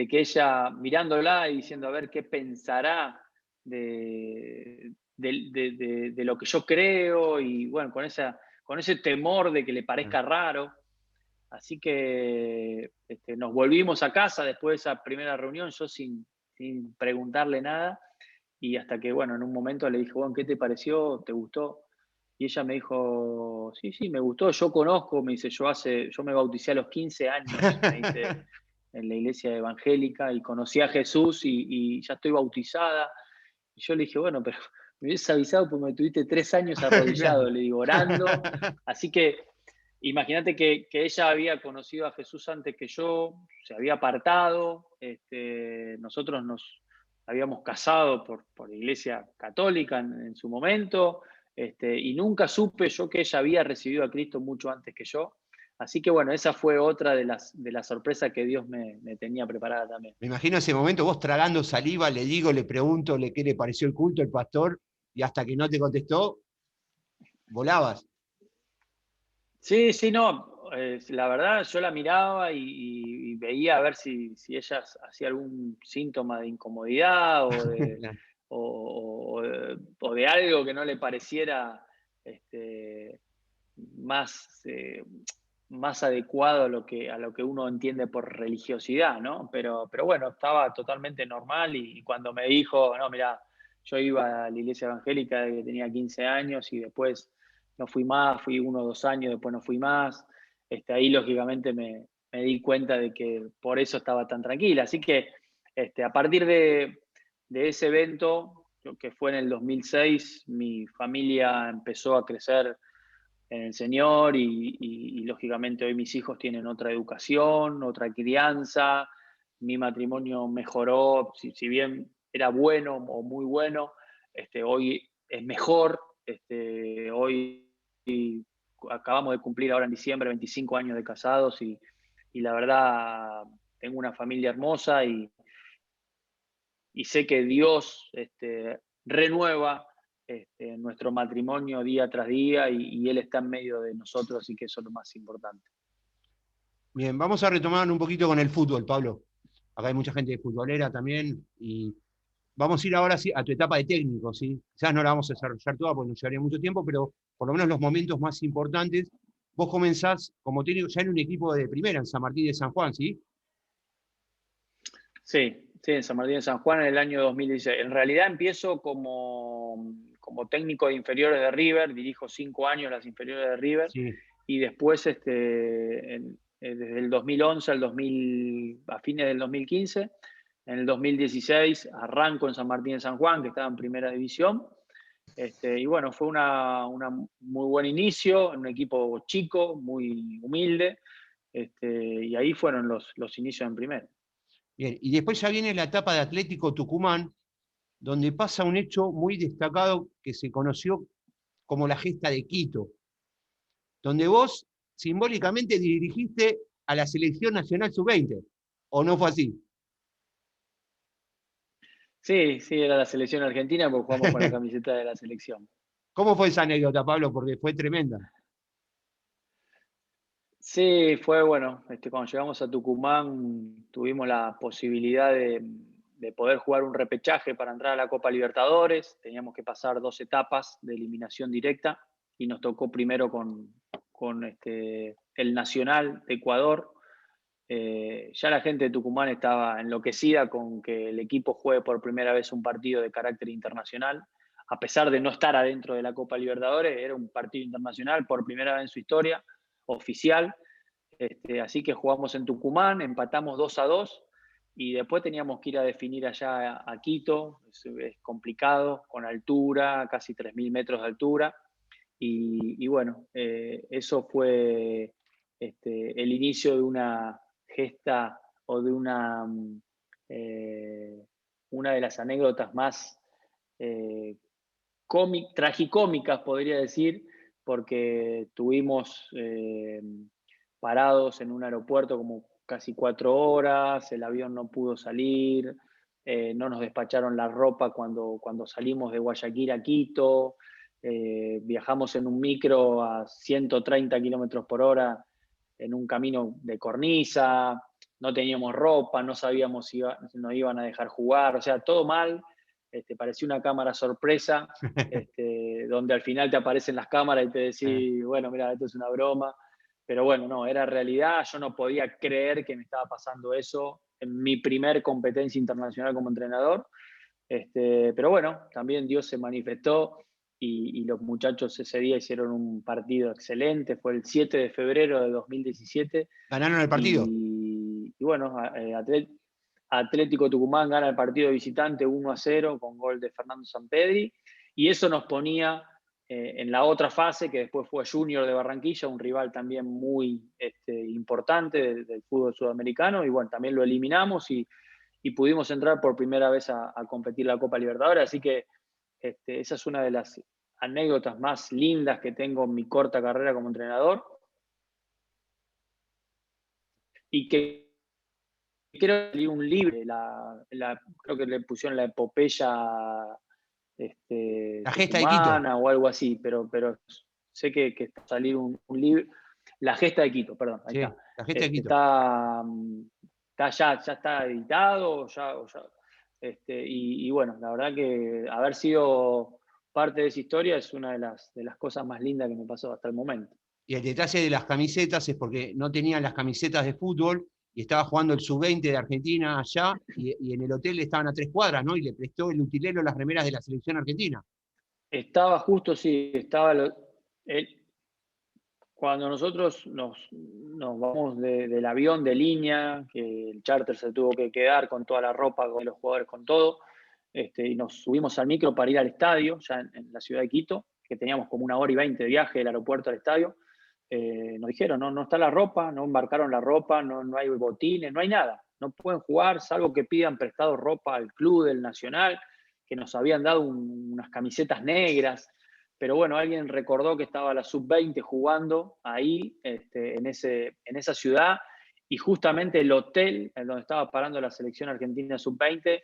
que ella, mirándola y diciendo, a ver qué pensará de lo que yo creo, y bueno, con ese temor de que le parezca raro. Así que nos volvimos a casa después de esa primera reunión, yo sin preguntarle nada, y hasta que, bueno, en un momento le dije, bueno, ¿qué te pareció? ¿Te gustó? Y ella me dijo, sí, sí, me gustó, yo conozco, me dice, yo me bauticé a los 15 años, me dice, en la iglesia evangélica, y conocí a Jesús y ya estoy bautizada. Y yo le dije, bueno, pero me hubieses avisado porque me tuviste 3 años arrodillado, Claro. le digo, orando. Así que imagínate que ella había conocido a Jesús antes que yo, se había apartado, nosotros nos habíamos casado por la iglesia católica en su momento, y nunca supe yo que ella había recibido a Cristo mucho antes que yo. Así que bueno, esa fue otra de las sorpresas que Dios me tenía preparada también. Me imagino ese momento, vos tragando saliva, le digo, le pregunto, qué le pareció el culto, el pastor, y hasta que no te contestó, volabas. Sí, sí, no, la verdad yo la miraba y veía a ver si ella hacía algún síntoma de incomodidad o de algo que no le pareciera este, más, más adecuado a lo que uno entiende por religiosidad, ¿no? Pero bueno, estaba totalmente normal y cuando me dijo, no, mira, yo iba a la iglesia evangélica desde que tenía 15 años y después no fui más, fui 1 o 2 años, después no fui más. Ahí lógicamente me di cuenta de que por eso estaba tan tranquila. Así que a partir de ese evento, que fue en el 2006, mi familia empezó a crecer en el Señor y lógicamente hoy mis hijos tienen otra educación, otra crianza, mi matrimonio mejoró, si bien era bueno o muy bueno, hoy es mejor, hoy acabamos de cumplir ahora en diciembre 25 años de casados y la verdad tengo una familia hermosa y sé que Dios renueva nuestro matrimonio día tras día y Él está en medio de nosotros y que eso es lo más importante. Bien, vamos a retomar un poquito con el fútbol, Pablo. Acá hay mucha gente futbolera también, y vamos a ir ahora sí a tu etapa de técnico, ¿sí? Quizás no la vamos a desarrollar toda porque nos llevaría mucho tiempo, pero por lo menos los momentos más importantes. Vos comenzás como técnico ya en un equipo de primera, en San Martín de San Juan, ¿sí? Sí, sí, en San Martín de San Juan en el año 2016. En realidad empiezo como técnico de inferiores de River, dirijo 5 años las inferiores de River Sí. y después desde el 2011 a fines del 2015, en el 2016 arranco en San Martín de San Juan, que estaba en primera división. Y bueno, fue un muy buen inicio, en un equipo chico, muy humilde, y ahí fueron los inicios en primera. Bien, y después ya viene la etapa de Atlético Tucumán, donde pasa un hecho muy destacado que se conoció como la gesta de Quito, donde vos simbólicamente dirigiste a la Selección Nacional Sub-20, ¿o no fue así? Sí, sí, era la selección argentina porque jugamos con la camiseta de la selección. ¿Cómo fue esa anécdota, Pablo? Porque fue tremenda. Sí, fue bueno. Cuando llegamos a Tucumán tuvimos la posibilidad de poder jugar un repechaje para entrar a la Copa Libertadores. Teníamos que pasar 2 etapas de eliminación directa y nos tocó primero con el Nacional de Ecuador. Ya la gente de Tucumán estaba enloquecida con que el equipo juegue por primera vez un partido de carácter internacional. A pesar de no estar adentro de la Copa Libertadores, era un partido internacional por primera vez en su historia, oficial. Así que jugamos en Tucumán, empatamos 2-2 y después teníamos que ir a definir allá a Quito. Es complicado, con altura, casi 3.000 metros de altura. Y bueno, eso fue el inicio de una gesta o de una de las anécdotas más eh, tragicómicas, podría decir, porque tuvimos parados en un aeropuerto como casi 4 horas, el avión no pudo salir, no nos despacharon la ropa cuando salimos de Guayaquil a Quito, viajamos en un micro a 130 kilómetros por hora en un camino de cornisa, no teníamos ropa, no sabíamos si nos iban a dejar jugar, o sea, todo mal. Parecía una cámara sorpresa, donde al final te aparecen las cámaras y te decís, bueno, mira, esto es una broma. Pero bueno, no, era realidad. Yo no podía creer que me estaba pasando eso en mi primer competencia internacional como entrenador. Pero bueno, también Dios se manifestó y los muchachos ese día hicieron un partido excelente. Fue el 7 de febrero de 2017. ¿Ganaron el partido? Y bueno, Atlético Tucumán gana el partido de visitante 1-0 con gol de Fernando Sampedri. Y eso nos ponía en la otra fase, que después fue Junior de Barranquilla, un rival también muy importante del fútbol sudamericano. Y bueno, también lo eliminamos y pudimos entrar por primera vez a competir la Copa Libertadores. Así que esa es una de las anécdotas más lindas que tengo en mi corta carrera como entrenador. Y que creo que salió un libro, creo que le pusieron la epopeya La gesta de Quito. tucumana o algo así, pero sé que está a salir un libro. La gesta de Quito, perdón, ahí Sí, está. la gesta de Quito. Está ya está editado, y bueno, la verdad que haber sido parte de esa historia es una de las cosas más lindas que me pasó hasta el momento. Y el detalle de las camisetas es porque no tenían las camisetas de fútbol y estaba jugando el sub-20 de Argentina allá y en el hotel estaban a 3 cuadras, ¿no? Y le prestó el utilero las remeras de la selección argentina. Estaba justo, sí, el, cuando nosotros nos vamos del avión de línea, que el charter se tuvo que quedar con toda la ropa, con los jugadores, con todo, y nos subimos al micro para ir al estadio, ya en la ciudad de Quito, que teníamos como 1 hora y 20 de viaje del aeropuerto al estadio. Nos dijeron, no está la ropa, no embarcaron la ropa, no hay botines, no hay nada. No pueden jugar, salvo que pidan prestado ropa al club del Nacional, que nos habían dado unas camisetas negras. Pero bueno, alguien recordó que estaba la sub-20 jugando ahí, en esa ciudad, y justamente el hotel en donde estaba parando la selección argentina sub-20,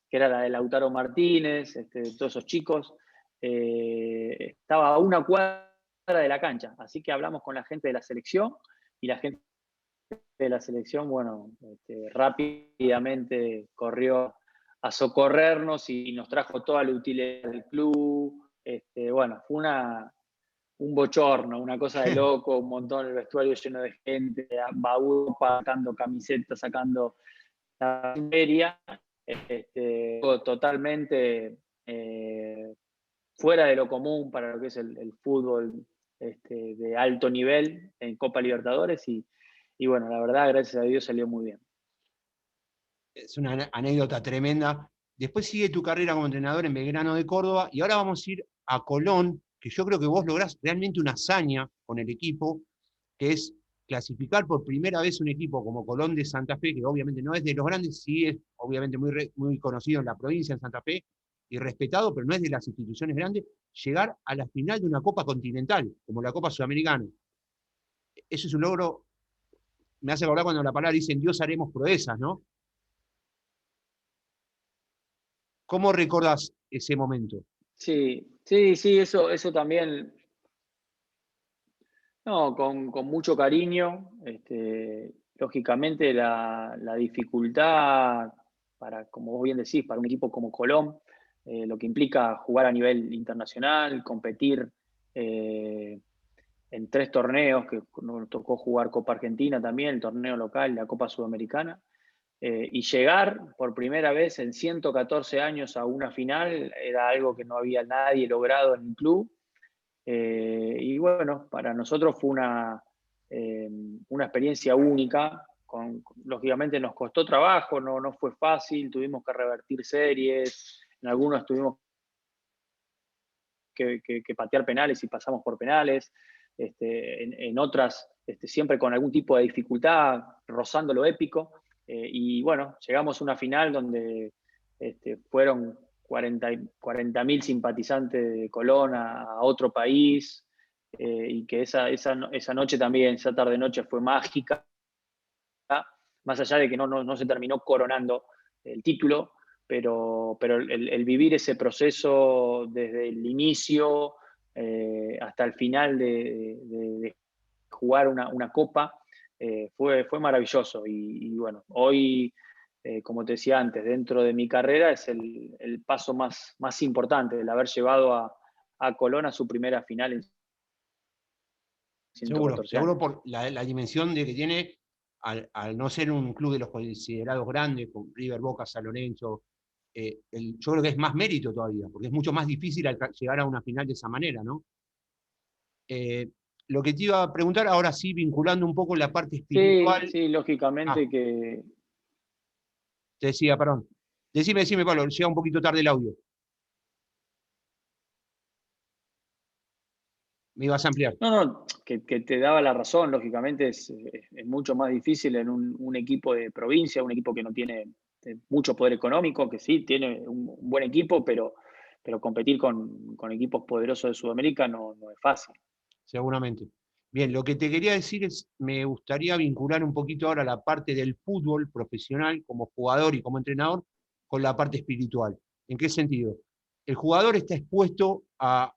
que era la de Lautaro Martínez, todos esos chicos, estaba a 1 cuadra de la cancha. Así que hablamos con la gente de la selección y la gente de la selección, bueno, rápidamente corrió a socorrernos y nos trajo toda la utilidad del club. Bueno, fue un bochorno, una cosa de loco, un montón el vestuario lleno de gente, baúl, sacando camisetas, sacando la feria, totalmente fuera de lo común para lo que es el fútbol de alto nivel en Copa Libertadores y bueno, la verdad, gracias a Dios salió muy bien. Es una anécdota tremenda. Después sigue tu carrera como entrenador en Belgrano de Córdoba y ahora vamos a ir a Colón, que yo creo que vos lográs realmente una hazaña con el equipo, que es clasificar por primera vez un equipo como Colón de Santa Fe, que obviamente no es de los grandes, sí es obviamente muy conocido en la provincia de Santa Fe, y respetado, pero no es de las instituciones grandes, llegar a la final de una Copa Continental, como la Copa Sudamericana. Eso es un logro, me hace acordar cuando la palabra dice, en Dios haremos proezas, ¿no? ¿Cómo recordás ese momento? Sí, sí, sí, eso también, no, con mucho cariño. Lógicamente la dificultad para, como vos bien decís, para un equipo como Colón, lo que implica jugar a nivel internacional, competir eh, en 3 torneos, que nos tocó jugar Copa Argentina también, el torneo local, la Copa Sudamericana, y llegar por primera vez en 114 años a una final era algo que no había nadie logrado en el club. Y bueno, para nosotros fue una experiencia única. Lógicamente nos costó trabajo, no fue fácil, tuvimos que revertir series, en algunos tuvimos que patear penales y pasamos por penales, en otras siempre con algún tipo de dificultad, rozando lo épico. Y bueno, llegamos a una final donde fueron 40.000 simpatizantes de Colón a otro país, y que esa noche también, esa tarde-noche fue mágica, más allá de que no se terminó coronando el título, pero el vivir ese proceso desde el inicio hasta el final de jugar una copa fue maravilloso. Y bueno, hoy, como te decía antes, dentro de mi carrera es el paso más importante, el haber llevado a Colón a su primera final en Seguro, 114 seguro años. por la dimensión de que tiene al no ser un club de los considerados grandes, con River, Boca, San Lorenzo, yo creo que es más mérito todavía, porque es mucho más difícil llegar a una final de esa manera, ¿no? Eh, lo que te iba a preguntar, ahora sí, vinculando un poco la parte Sí, espiritual. sí, Ah, lógicamente que te decía, perdón. Decime, Pablo, llega un poquito tarde el audio. Me ibas a ampliar. no, que te daba la razón. Lógicamente es mucho más difícil en un equipo de provincia, un equipo que no tiene mucho poder económico, que sí, tiene un buen equipo, pero competir con equipos poderosos de Sudamérica no es fácil. Seguramente. Bien, lo que te quería decir es, me gustaría vincular un poquito ahora la parte del fútbol profesional como jugador y como entrenador con la parte espiritual. ¿En qué sentido? El jugador está expuesto a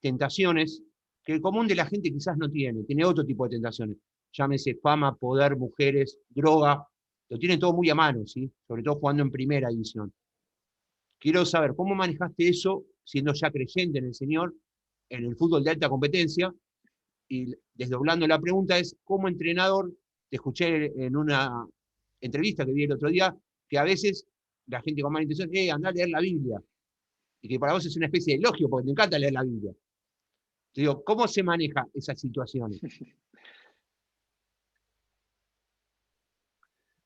tentaciones que el común de la gente quizás no tiene otro tipo de tentaciones. Llámese fama, poder, mujeres, droga, lo tiene todo muy a mano, ¿sí? Sobre todo jugando en primera división. Quiero saber cómo manejaste eso siendo ya creyente en el Señor, en el fútbol de alta competencia, y desdoblando la pregunta es, como entrenador, te escuché en una entrevista que vi el otro día, que a veces la gente con mala intención, anda a leer la Biblia, y que para vos es una especie de elogio, porque te encanta leer la Biblia. Te digo, ¿cómo se maneja esas situaciones?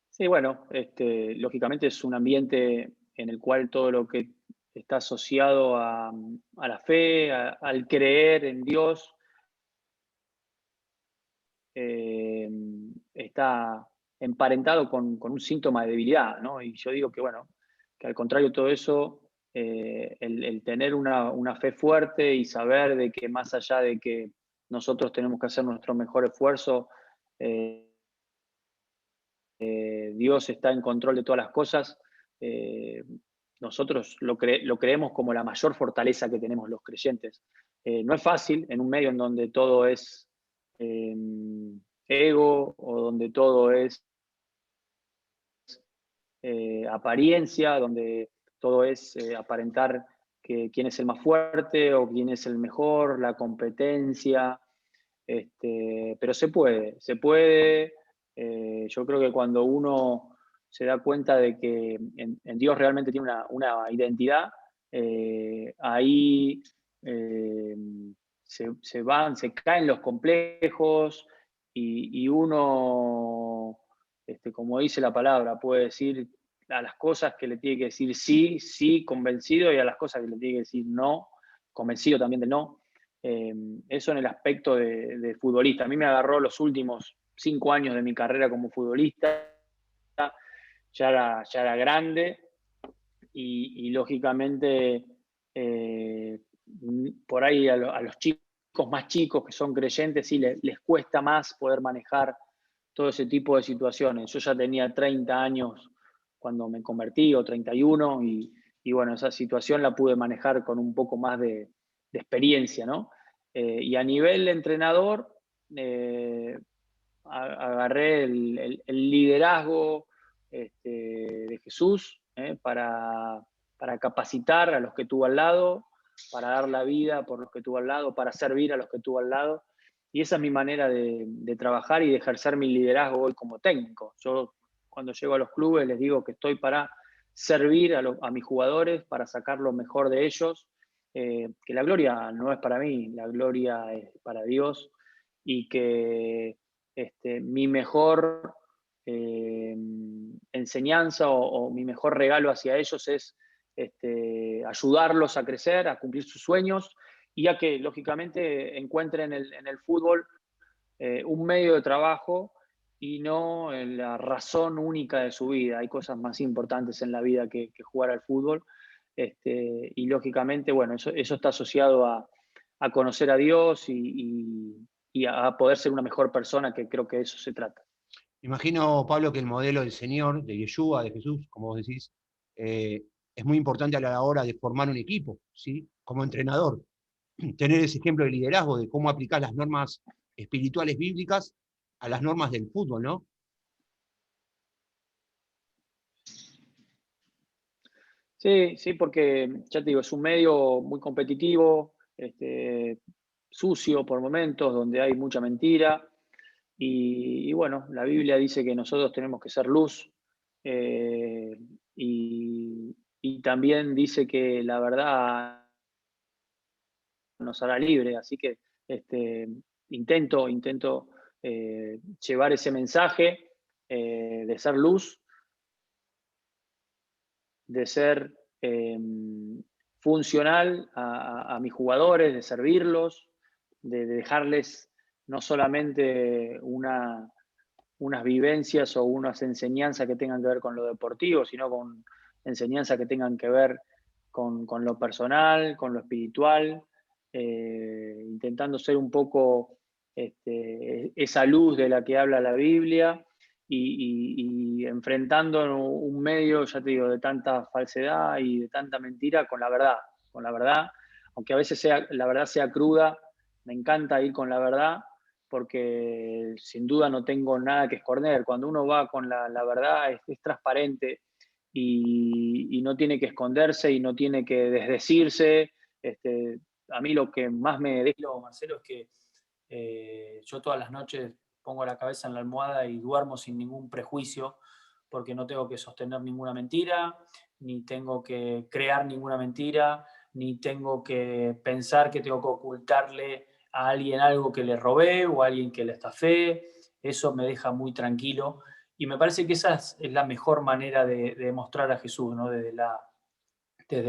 Sí, bueno, lógicamente es un ambiente en el cual todo lo que está asociado a la fe, al creer en Dios, eh, está emparentado con un síntoma de debilidad, ¿no? Y yo digo que, bueno, que al contrario de todo eso, el tener una fe fuerte y saber de que más allá de que nosotros tenemos que hacer nuestro mejor esfuerzo, eh, Dios está en control de todas las cosas. eh, Nosotros lo creemos como la mayor fortaleza que tenemos los creyentes. No es fácil en un medio en donde todo es eh, ego, o donde todo es apariencia, donde todo es aparentar quién es el más fuerte o quién es el mejor, la competencia. Pero se puede. Yo creo que cuando uno se da cuenta de que en Dios realmente tiene una identidad, ahí eh, se caen los complejos, y uno, como dice la palabra, puede decir a las cosas que le tiene que decir sí, sí, convencido, y a las cosas que le tiene que decir no, convencido también de no. Eso en el aspecto de futbolista. A mí me agarró los últimos 5 años de mi carrera como futbolista, ya era grande, y lógicamente por ahí a los chicos más chicos que son creyentes, sí les cuesta más poder manejar todo ese tipo de situaciones. Yo ya tenía 30 años cuando me convertí, o 31, y bueno, esa situación la pude manejar con un poco más de experiencia, ¿no? Y a nivel entrenador, agarré el liderazgo de Jesús, para capacitar a los que tuvo al lado, para dar la vida por los que tuvo al lado, para servir a los que tuvo al lado. Y esa es mi manera de trabajar y de ejercer mi liderazgo hoy como técnico. Yo, cuando llego a los clubes, les digo que estoy para servir a mis jugadores, para sacar lo mejor de ellos, que la gloria no es para mí, la gloria es para Dios, y que mi mejor enseñanza o mi mejor regalo hacia ellos es ayudarlos a crecer, a cumplir sus sueños, y a que lógicamente encuentren en el fútbol un medio de trabajo y no la razón única de su vida. Hay cosas más importantes en la vida que jugar al fútbol. Y lógicamente, bueno, eso está asociado a conocer a Dios y a poder ser una mejor persona, que creo que de eso se trata. Imagino, Pablo, que el modelo del Señor, de Yeshua, de Jesús, como vos decís, eh, es muy importante a la hora de formar un equipo, ¿sí? Como entrenador. Tener ese ejemplo de liderazgo, de cómo aplicar las normas espirituales bíblicas a las normas del fútbol, ¿no? Sí, sí, porque ya te digo, es un medio muy competitivo, sucio por momentos, donde hay mucha mentira. Y bueno, la Biblia dice que nosotros tenemos que ser luz, eh, y también dice que la verdad nos hará libre. Así que intento llevar ese mensaje de ser luz, de ser funcional a mis jugadores, de servirlos, de dejarles no solamente unas vivencias o unas enseñanzas que tengan que ver con lo deportivo, sino con enseñanzas que tengan que ver con lo personal, con lo espiritual, intentando ser un poco esa luz de la que habla la Biblia, y enfrentando un medio, ya te digo, de tanta falsedad y de tanta mentira con la verdad, aunque a veces la verdad sea cruda. Me encanta ir con la verdad, porque sin duda no tengo nada que esconder. Cuando uno va con la verdad, es transparente, y no tiene que esconderse y no tiene que desdecirse. A mí lo que más me deja, Marcelo, es que yo todas las noches pongo la cabeza en la almohada y duermo sin ningún prejuicio, porque no tengo que sostener ninguna mentira, ni tengo que crear ninguna mentira, ni tengo que pensar que tengo que ocultarle a alguien algo que le robé o a alguien que le estafé. Eso me deja muy tranquilo, y me parece que esa es la mejor manera de mostrar a Jesús, ¿no? Desde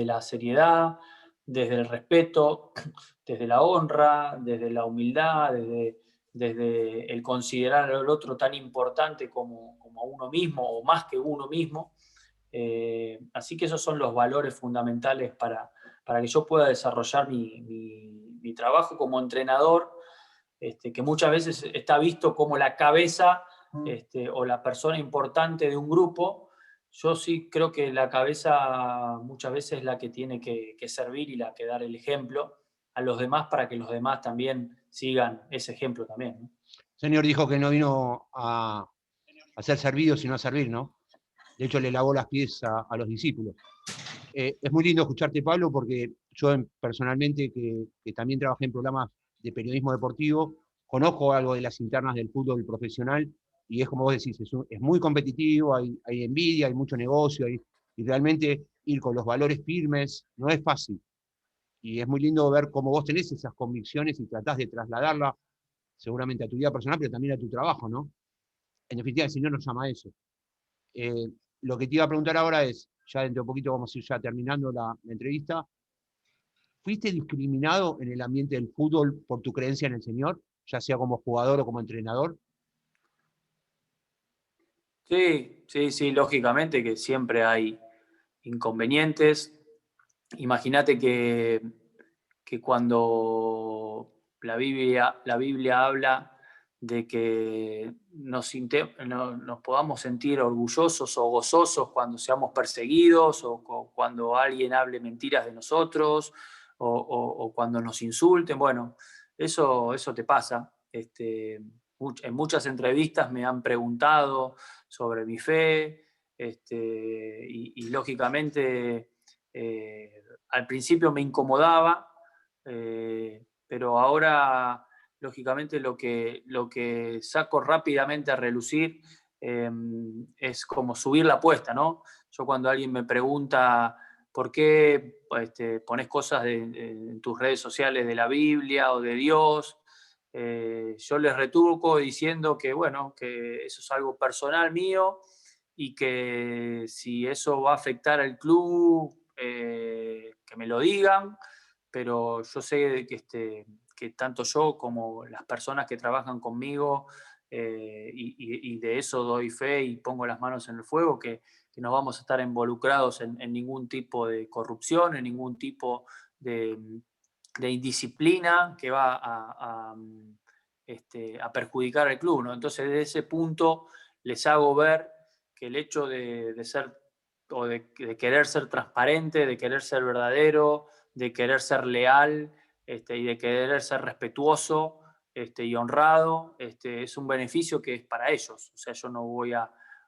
la seriedad, desde el respeto, desde la honra, desde la humildad, desde el considerar al otro tan importante como a uno mismo, o más que uno mismo. Así que esos son los valores fundamentales para que yo pueda desarrollar mi trabajo como entrenador, que muchas veces está visto como la cabeza, o la persona importante de un grupo. Yo sí creo que la cabeza muchas veces es la que tiene que servir y la que dar el ejemplo a los demás, para que los demás también sigan ese ejemplo también, ¿no? El Señor dijo que no vino a ser servido, sino a servir, ¿no? De hecho, le lavó las pies a los discípulos. Es muy lindo escucharte, Pablo, porque yo personalmente, que también trabajé en programas de periodismo deportivo, conozco algo de las internas del fútbol profesional, y es como vos decís, es muy competitivo, hay envidia, hay mucho negocio, y realmente ir con los valores firmes no es fácil. Y es muy lindo ver cómo vos tenés esas convicciones y tratás de trasladarla seguramente a tu vida personal, pero también a tu trabajo, ¿no? En definitiva, el Señor nos llama a eso. Eh, lo que te iba a preguntar ahora es, ya dentro de poquito vamos a ir ya terminando la entrevista, ¿fuiste discriminado en el ambiente del fútbol por tu creencia en el Señor, ya sea como jugador o como entrenador? Sí, sí, sí, lógicamente que siempre hay inconvenientes, imagínate que cuando la Biblia habla de que nos podamos sentir orgullosos o gozosos cuando seamos perseguidos o cuando alguien hable mentiras de nosotros o cuando nos insulten. Bueno, eso te pasa. En muchas entrevistas me han preguntado sobre mi fe y lógicamente al principio me incomodaba, pero ahora, lógicamente, lo que saco rápidamente a relucir es como subir la apuesta, ¿no? Yo cuando alguien me pregunta por qué pones cosas en tus redes sociales de la Biblia o de Dios, yo les returco diciendo que, bueno, que eso es algo personal mío y que si eso va a afectar al club, que me lo digan, pero yo sé que tanto yo como las personas que trabajan conmigo, y de eso doy fe y pongo las manos en el fuego, que no vamos a estar involucrados en ningún tipo de corrupción, en ningún tipo de, de indisciplina que va a perjudicar al club, ¿no? Entonces, desde ese punto les hago ver que el hecho de ser o de querer ser transparente, de querer ser verdadero, de querer ser leal y de querer ser respetuoso y honrado, es un beneficio que es para ellos. O sea, yo no voy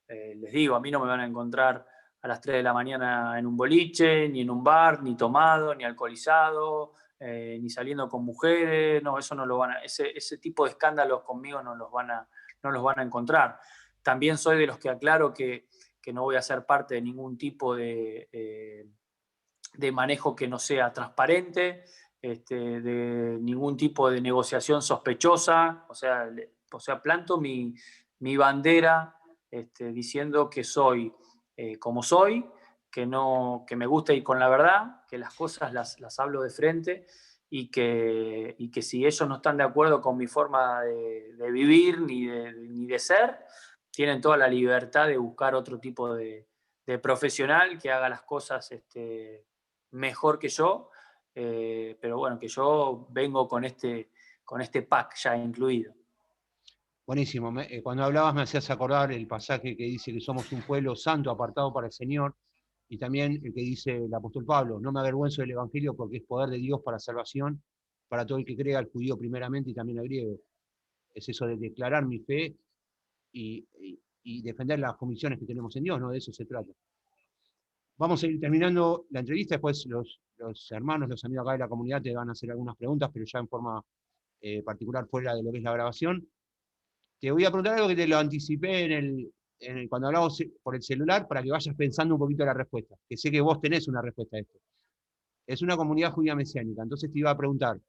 les digo, a mí no me van a encontrar a las 3 de la mañana en un boliche, ni en un bar, ni tomado, ni alcoholizado, ni saliendo con mujeres, no, eso no lo van a, ese tipo de escándalos conmigo no los van a encontrar. También soy de los que aclaro que no voy a ser parte de ningún tipo de manejo que no sea transparente, de ningún tipo de negociación sospechosa, o sea planto mi bandera diciendo que soy como soy, que me gusta ir con la verdad, que las cosas las hablo de frente y que si ellos no están de acuerdo con mi forma de vivir ni de ser, tienen toda la libertad de buscar otro tipo de profesional que haga las cosas mejor que yo, pero bueno, que yo vengo con este pack ya incluido. Buenísimo. Cuando hablabas me hacías acordar el pasaje que dice que somos un pueblo santo apartado para el Señor, y también el que dice el apóstol Pablo: no me avergüenzo del Evangelio porque es poder de Dios para salvación, para todo el que crea, al judío primeramente y también al griego. Es eso de declarar mi fe y defender las convicciones que tenemos en Dios, ¿no? De eso se trata. Vamos a ir terminando la entrevista, después los hermanos, los amigos acá de la comunidad te van a hacer algunas preguntas, pero ya en forma particular fuera de lo que es la grabación. Te voy a preguntar algo que te lo anticipé cuando hablamos por el celular, para que vayas pensando un poquito la respuesta, que sé que vos tenés una respuesta a esto. Es una comunidad judía mesiánica, entonces te iba a preguntar,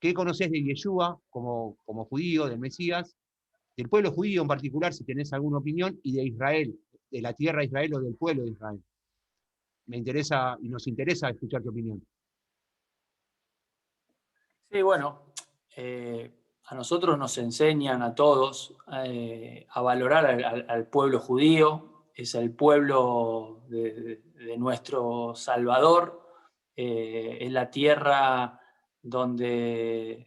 ¿qué conocés de Yeshua como judío, del Mesías, del pueblo judío en particular, si tenés alguna opinión, y de Israel, de la tierra de Israel o del pueblo de Israel? Me interesa y nos interesa escuchar tu opinión. Sí, bueno, a nosotros nos enseñan a todos a valorar al pueblo judío, es el pueblo de nuestro Salvador, es la tierra donde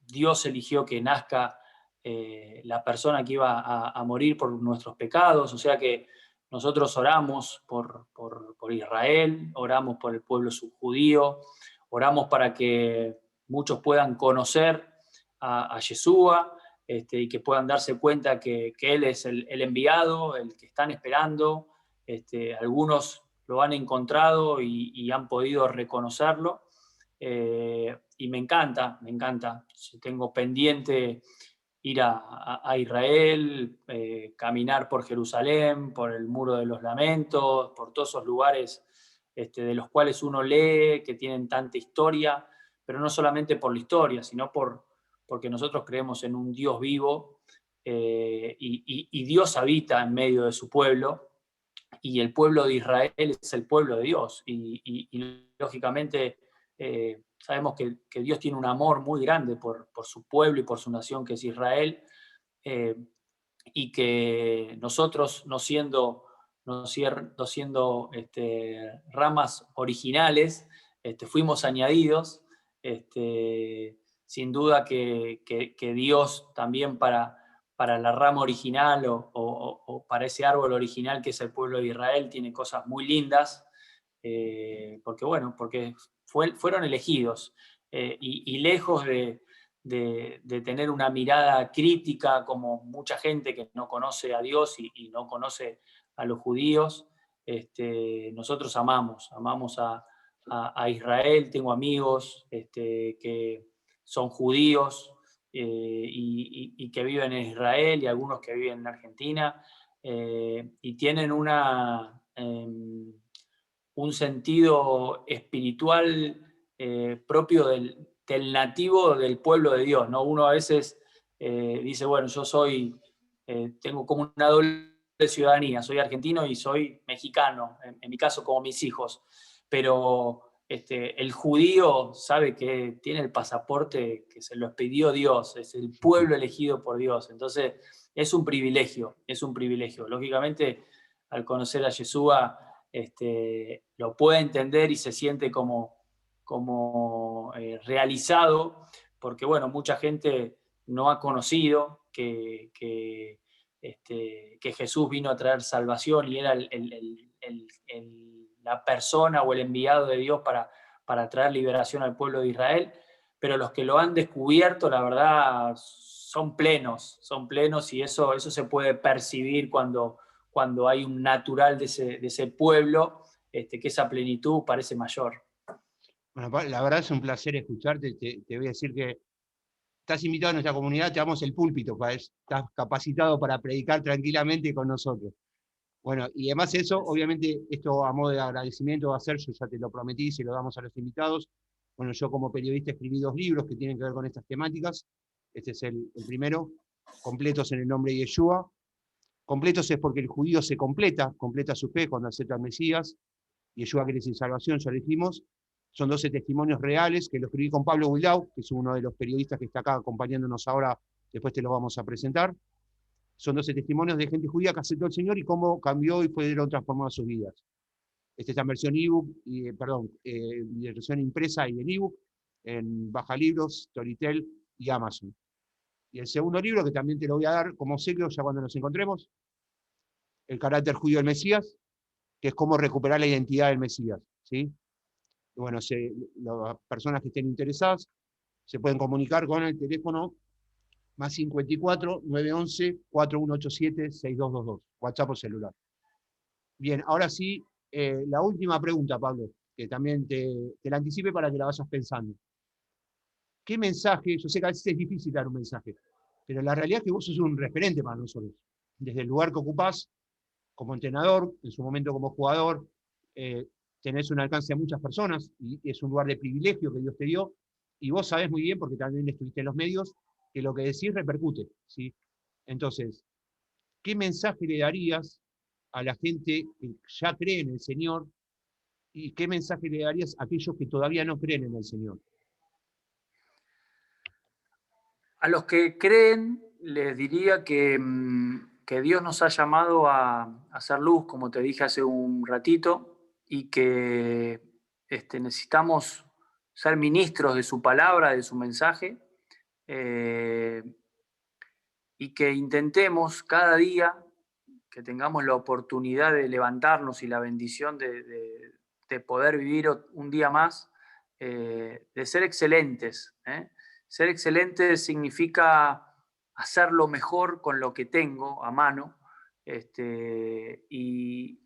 Dios eligió que nazca la persona que iba a morir por nuestros pecados, o sea que nosotros oramos por Israel, oramos por el pueblo judío, oramos para que muchos puedan conocer a Yeshua y que puedan darse cuenta que Él es el enviado, el que están esperando. Algunos lo han encontrado y han podido reconocerlo. Y me encanta, me encanta. Tengo pendiente ir a Israel, caminar por Jerusalén, por el Muro de los Lamentos, por todos esos lugares de los cuales uno lee, que tienen tanta historia, pero no solamente por la historia, sino porque nosotros creemos en un Dios vivo y Dios habita en medio de su pueblo y el pueblo de Israel es el pueblo de Dios y lógicamente sabemos que Dios tiene un amor muy grande por su pueblo y por su nación que es Israel eh, y que nosotros no siendo ramas originales, fuimos añadidos. Sin duda que Dios también para la rama original o para ese árbol original que es el pueblo de Israel tiene cosas muy lindas, porque fueron elegidos, y lejos de tener una mirada crítica como mucha gente que no conoce a Dios y no conoce a los judíos, nosotros amamos a Israel. Tengo amigos que son judíos, y que viven en Israel, y algunos que viven en Argentina, y tienen un sentido espiritual propio del nativo del pueblo de Dios, ¿no? Uno a veces dice, bueno, yo tengo como una doble ciudadanía, soy argentino y soy mexicano, en mi caso como mis hijos, pero el judío sabe que tiene el pasaporte que se lo pidió Dios, es el pueblo elegido por Dios, entonces es un privilegio. Lógicamente, al conocer a Yeshua, lo puede entender y se siente como realizado, porque bueno, mucha gente no ha conocido que Jesús vino a traer salvación y era la persona o el enviado de Dios para traer liberación al pueblo de Israel, pero los que lo han descubierto, la verdad, son plenos, y eso se puede percibir cuando hay un natural de ese pueblo, que esa plenitud parece mayor. Bueno, la verdad es un placer escucharte. Te voy a decir que estás invitado a nuestra comunidad, te damos el púlpito, estás capacitado para predicar tranquilamente con nosotros. Bueno, y además eso, obviamente, esto a modo de agradecimiento va a ser, yo ya te lo prometí, se lo damos a los invitados. Bueno, yo como periodista escribí 2 libros que tienen que ver con estas temáticas. Este es el primero, Completos en el nombre de Yeshua. Completos es porque el judío se completa su fe cuando acepta al Mesías. Yeshua quiere decir salvación, ya lo dijimos. Son 12 testimonios reales que lo escribí con Pablo Builau, que es uno de los periodistas que está acá acompañándonos ahora, después te lo vamos a presentar. Son 12 testimonios de gente judía que aceptó al Señor y cómo cambió y fueron transformadas sus vidas. Esta está en versión ebook, versión impresa y en ebook, en Baja Libros, Storytel y Amazon. Y el segundo libro, que también te lo voy a dar como obsequio ya cuando nos encontremos, El carácter judío del Mesías, que es cómo recuperar la identidad del Mesías, ¿sí? Y bueno, las personas que estén interesadas se pueden comunicar con el teléfono más 54 911 4187 6222, WhatsApp o celular. Bien, ahora sí, la última pregunta, Pablo, que también te la anticipe para que la vayas pensando. ¿Qué mensaje? Yo sé que a veces es difícil dar un mensaje, pero la realidad es que vos sos un referente para nosotros. Desde el lugar que ocupás, como entrenador, en su momento como jugador, tenés un alcance a muchas personas y es un lugar de privilegio que Dios te dio. Y vos sabés muy bien, porque también estuviste en los medios, que lo que decís repercute, ¿sí? Entonces, ¿qué mensaje le darías a la gente que ya cree en el Señor y qué mensaje le darías a aquellos que todavía no creen en el Señor? A los que creen, les diría que Dios nos ha llamado a hacer luz, como te dije hace un ratito, y que necesitamos ser ministros de su palabra, de su mensaje, y que intentemos cada día, que tengamos la oportunidad de levantarnos y la bendición de poder vivir un día más, de ser excelentes. Ser excelente significa hacerlo mejor con lo que tengo a mano, y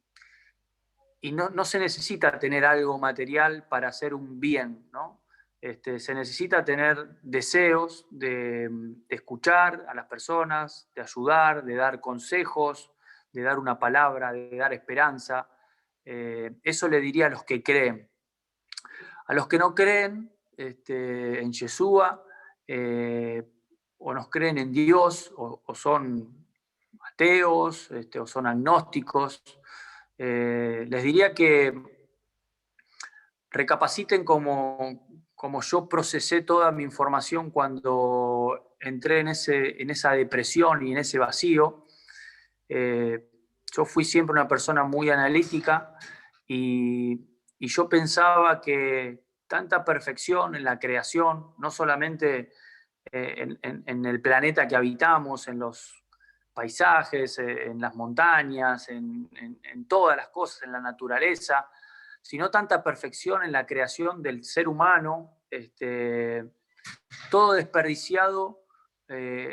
no se necesita tener algo material para hacer un bien, ¿no? Se necesita tener deseos de escuchar a las personas, de ayudar, de dar consejos, de dar una palabra, de dar esperanza. Eso le diría a los que creen. A los que no creen en Yeshua, o nos creen en Dios, o son ateos, o son agnósticos, les diría que recapaciten como yo procesé toda mi información cuando entré en esa depresión y en ese vacío. Yo fui siempre una persona muy analítica y yo pensaba que tanta perfección en la creación, no solamente en el planeta que habitamos, en los paisajes, en las montañas, en todas las cosas, en la naturaleza, sino tanta perfección en la creación del ser humano, todo desperdiciado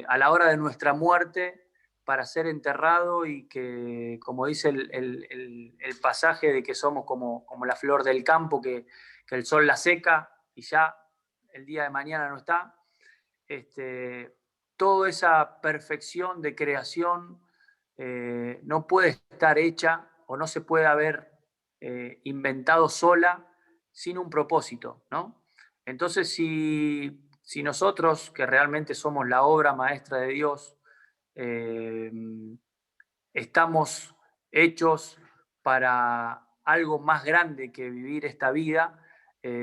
a la hora de nuestra muerte para ser enterrado y que, como dice el pasaje de que somos como la flor del campo, que el sol la seca y ya el día de mañana no está. Toda esa perfección de creación no puede estar hecha o no se puede haber inventado sola sin un propósito, ¿no? Entonces, si nosotros, que realmente somos la obra maestra de Dios, estamos hechos para algo más grande que vivir esta vida,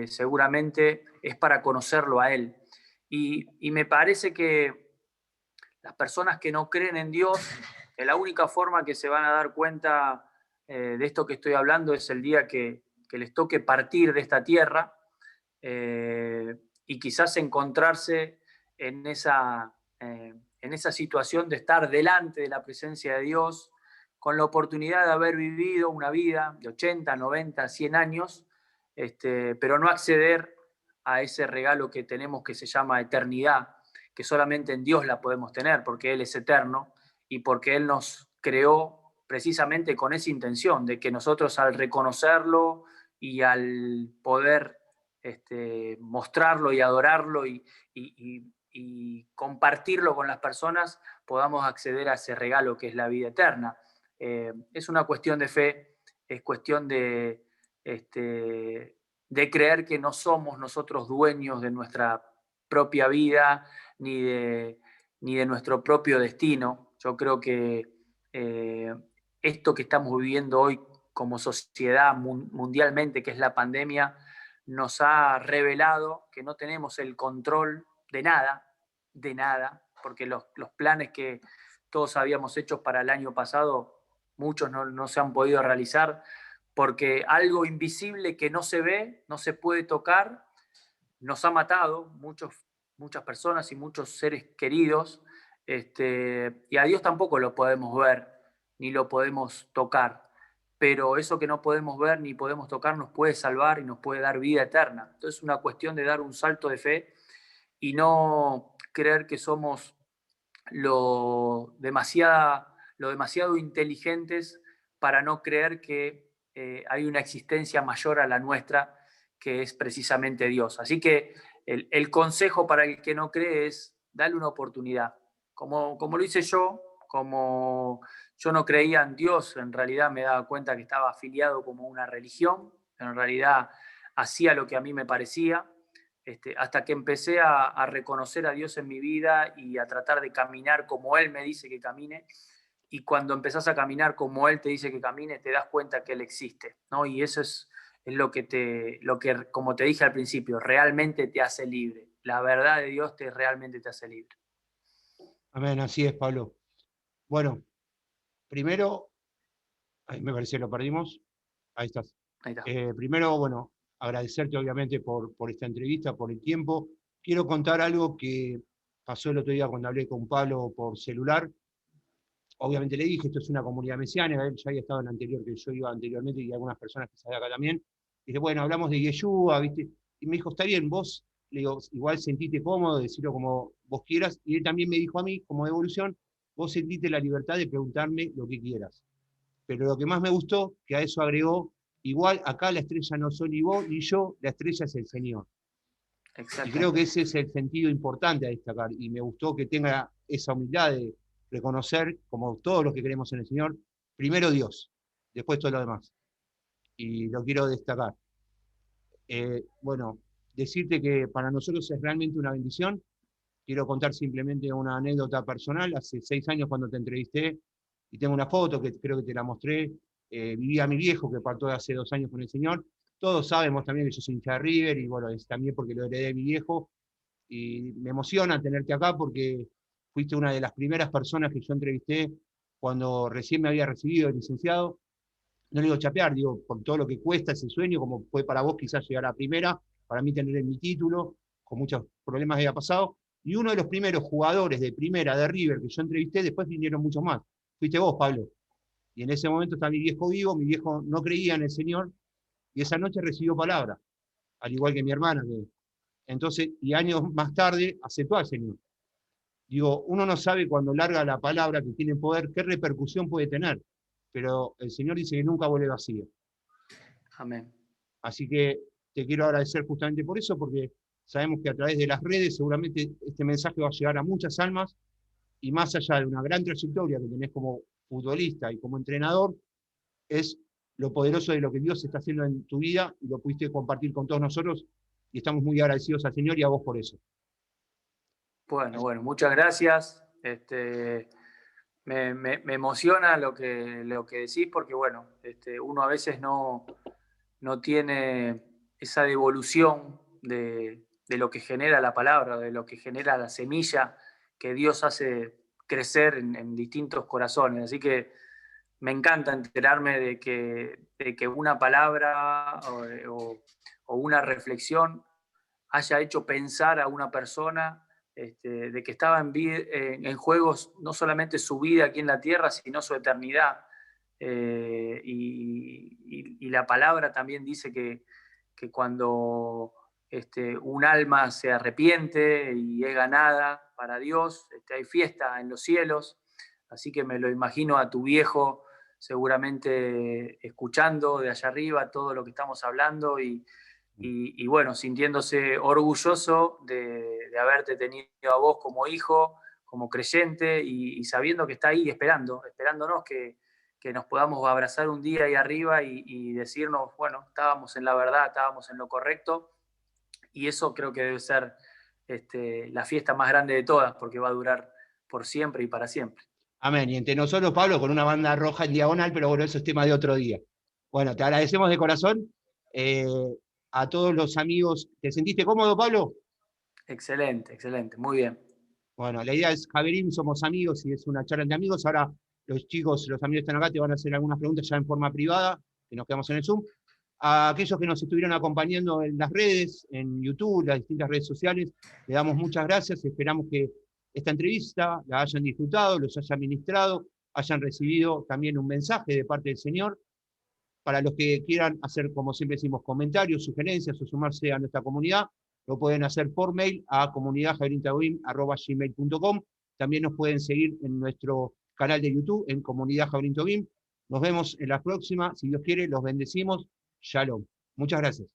seguramente es para conocerlo a Él. Y me parece que las personas que no creen en Dios, que la única forma que se van a dar cuenta de esto que estoy hablando es el día que les toque partir de esta tierra y quizás encontrarse en esa situación de estar delante de la presencia de Dios, con la oportunidad de haber vivido una vida de 80, 90, 100 años, pero no acceder a ese regalo que tenemos que se llama eternidad, que solamente en Dios la podemos tener, porque Él es eterno y porque Él nos creó precisamente con esa intención, de que nosotros al reconocerlo y al poder mostrarlo y adorarlo y compartirlo con las personas, podamos acceder a ese regalo que es la vida eterna. Es una cuestión de fe, es cuestión de creer que no somos nosotros dueños de nuestra propia vida ni de nuestro propio destino. Yo creo que esto que estamos viviendo hoy como sociedad mundialmente, que es la pandemia, nos ha revelado que no tenemos el control de nada, porque los planes que todos habíamos hecho para el año pasado, muchos no se han podido realizar, porque algo invisible que no se ve, no se puede tocar, nos ha matado muchas personas y muchos seres queridos, y a Dios tampoco lo podemos ver, ni lo podemos tocar, pero eso que no podemos ver ni podemos tocar nos puede salvar y nos puede dar vida eterna. Entonces es una cuestión de dar un salto de fe y no creer que somos lo demasiado inteligentes para no creer que hay una existencia mayor a la nuestra, que es precisamente Dios. Así que el consejo para el que no cree es darle una oportunidad. Como lo hice yo, como yo no creía en Dios, en realidad me daba cuenta que estaba afiliado como una religión, en realidad hacía lo que a mí me parecía, hasta que empecé a reconocer a Dios en mi vida y a tratar de caminar como Él me dice que camine. Y cuando empezás a caminar como Él te dice que camine, te das cuenta que Él existe, ¿no? Y eso es lo que, como te dije al principio, realmente te hace libre. La verdad de Dios realmente te hace libre. Amén, así es, Pablo. Bueno, primero, me parece que lo perdimos. Ahí estás. Ahí está. Primero, bueno, agradecerte obviamente por esta entrevista, por el tiempo. Quiero contar algo que pasó el otro día cuando hablé con Pablo por celular. Obviamente le dije, esto es una comunidad mesiánica, él ya había estado en la anterior, que yo iba anteriormente, y algunas personas que sabían acá también. Y dije, bueno, hablamos de Yeshua, ¿viste? Y me dijo, está bien, vos, le digo, igual sentite cómodo, decirlo como vos quieras. Y él también me dijo a mí, como devolución, vos sentite la libertad de preguntarme lo que quieras. Pero lo que más me gustó, que a eso agregó, igual acá la estrella no soy ni vos ni yo, la estrella es el Señor. Y creo que ese es el sentido importante a destacar. Y me gustó que tenga esa humildad de reconocer, como todos los que creemos en el Señor, primero Dios, después todo lo demás. Y lo quiero destacar. Bueno, decirte que para nosotros es realmente una bendición. Quiero contar simplemente una anécdota personal. Hace 6 años cuando te entrevisté, y tengo una foto que creo que te la mostré, vivía mi viejo que partió hace 2 años con el Señor. Todos sabemos también que yo soy hincha de River, y bueno, es también porque lo heredé de mi viejo. Y me emociona tenerte acá porque fuiste una de las primeras personas que yo entrevisté cuando recién me había recibido el licenciado. No le digo chapear, digo, por todo lo que cuesta ese sueño, como fue para vos quizás llegar a primera, para mí tener mi título, con muchos problemas había pasado, y uno de los primeros jugadores de primera de River que yo entrevisté, después vinieron muchos más. Fuiste vos, Pablo. Y en ese momento está mi viejo vivo, mi viejo no creía en el Señor, y esa noche recibió palabra, al igual que mi hermana. Entonces, y años más tarde aceptó al Señor. Digo, uno no sabe cuando larga la palabra que tiene poder, qué repercusión puede tener, pero el Señor dice que nunca vuelve vacío. Amén. Así que te quiero agradecer justamente por eso, porque sabemos que a través de las redes seguramente este mensaje va a llegar a muchas almas, y más allá de una gran trayectoria que tenés como futbolista y como entrenador, es lo poderoso de lo que Dios está haciendo en tu vida, y lo pudiste compartir con todos nosotros, y estamos muy agradecidos al Señor y a vos por eso. Bueno, muchas gracias. Me emociona lo que decís, porque bueno, uno a veces no tiene esa devolución de lo que genera la palabra, de lo que genera la semilla que Dios hace crecer en distintos corazones. Así que me encanta enterarme de que una palabra o una reflexión haya hecho pensar a una persona de que estaba en juegos no solamente su vida aquí en la tierra, sino su eternidad. Y la palabra también dice que cuando un alma se arrepiente y es ganada para Dios, hay fiesta en los cielos. Así que me lo imagino a tu viejo seguramente escuchando de allá arriba todo lo que estamos hablando y bueno, sintiéndose orgulloso de haberte tenido a vos como hijo, como creyente y sabiendo que está ahí esperándonos que nos podamos abrazar un día ahí arriba y decirnos, bueno, estábamos en la verdad, estábamos en lo correcto, y eso creo que debe ser la fiesta más grande de todas, porque va a durar por siempre y para siempre. Amén. Y entre nosotros, Pablo, con una banda roja en diagonal, pero bueno, eso es tema de otro día. Bueno, te agradecemos de corazón. A todos los amigos. ¿Te sentiste cómodo, Pablo? Excelente, muy bien. Bueno, la idea es, Javerín, somos amigos y es una charla entre amigos. Ahora los chicos, los amigos que están acá, te van a hacer algunas preguntas ya en forma privada, que nos quedamos en el Zoom. A aquellos que nos estuvieron acompañando en las redes, en YouTube, las distintas redes sociales, le damos muchas gracias. Esperamos que esta entrevista la hayan disfrutado, los hayan ministrado, hayan recibido también un mensaje de parte del Señor. Para los que quieran hacer, como siempre decimos, comentarios, sugerencias o sumarse a nuestra comunidad, lo pueden hacer por mail a comunidadjaverintaubim@gmail.com. También nos pueden seguir en nuestro canal de YouTube, en Comunidad Jabrín Tobim. Nos vemos en la próxima. Si Dios quiere, los bendecimos. Shalom. Muchas gracias.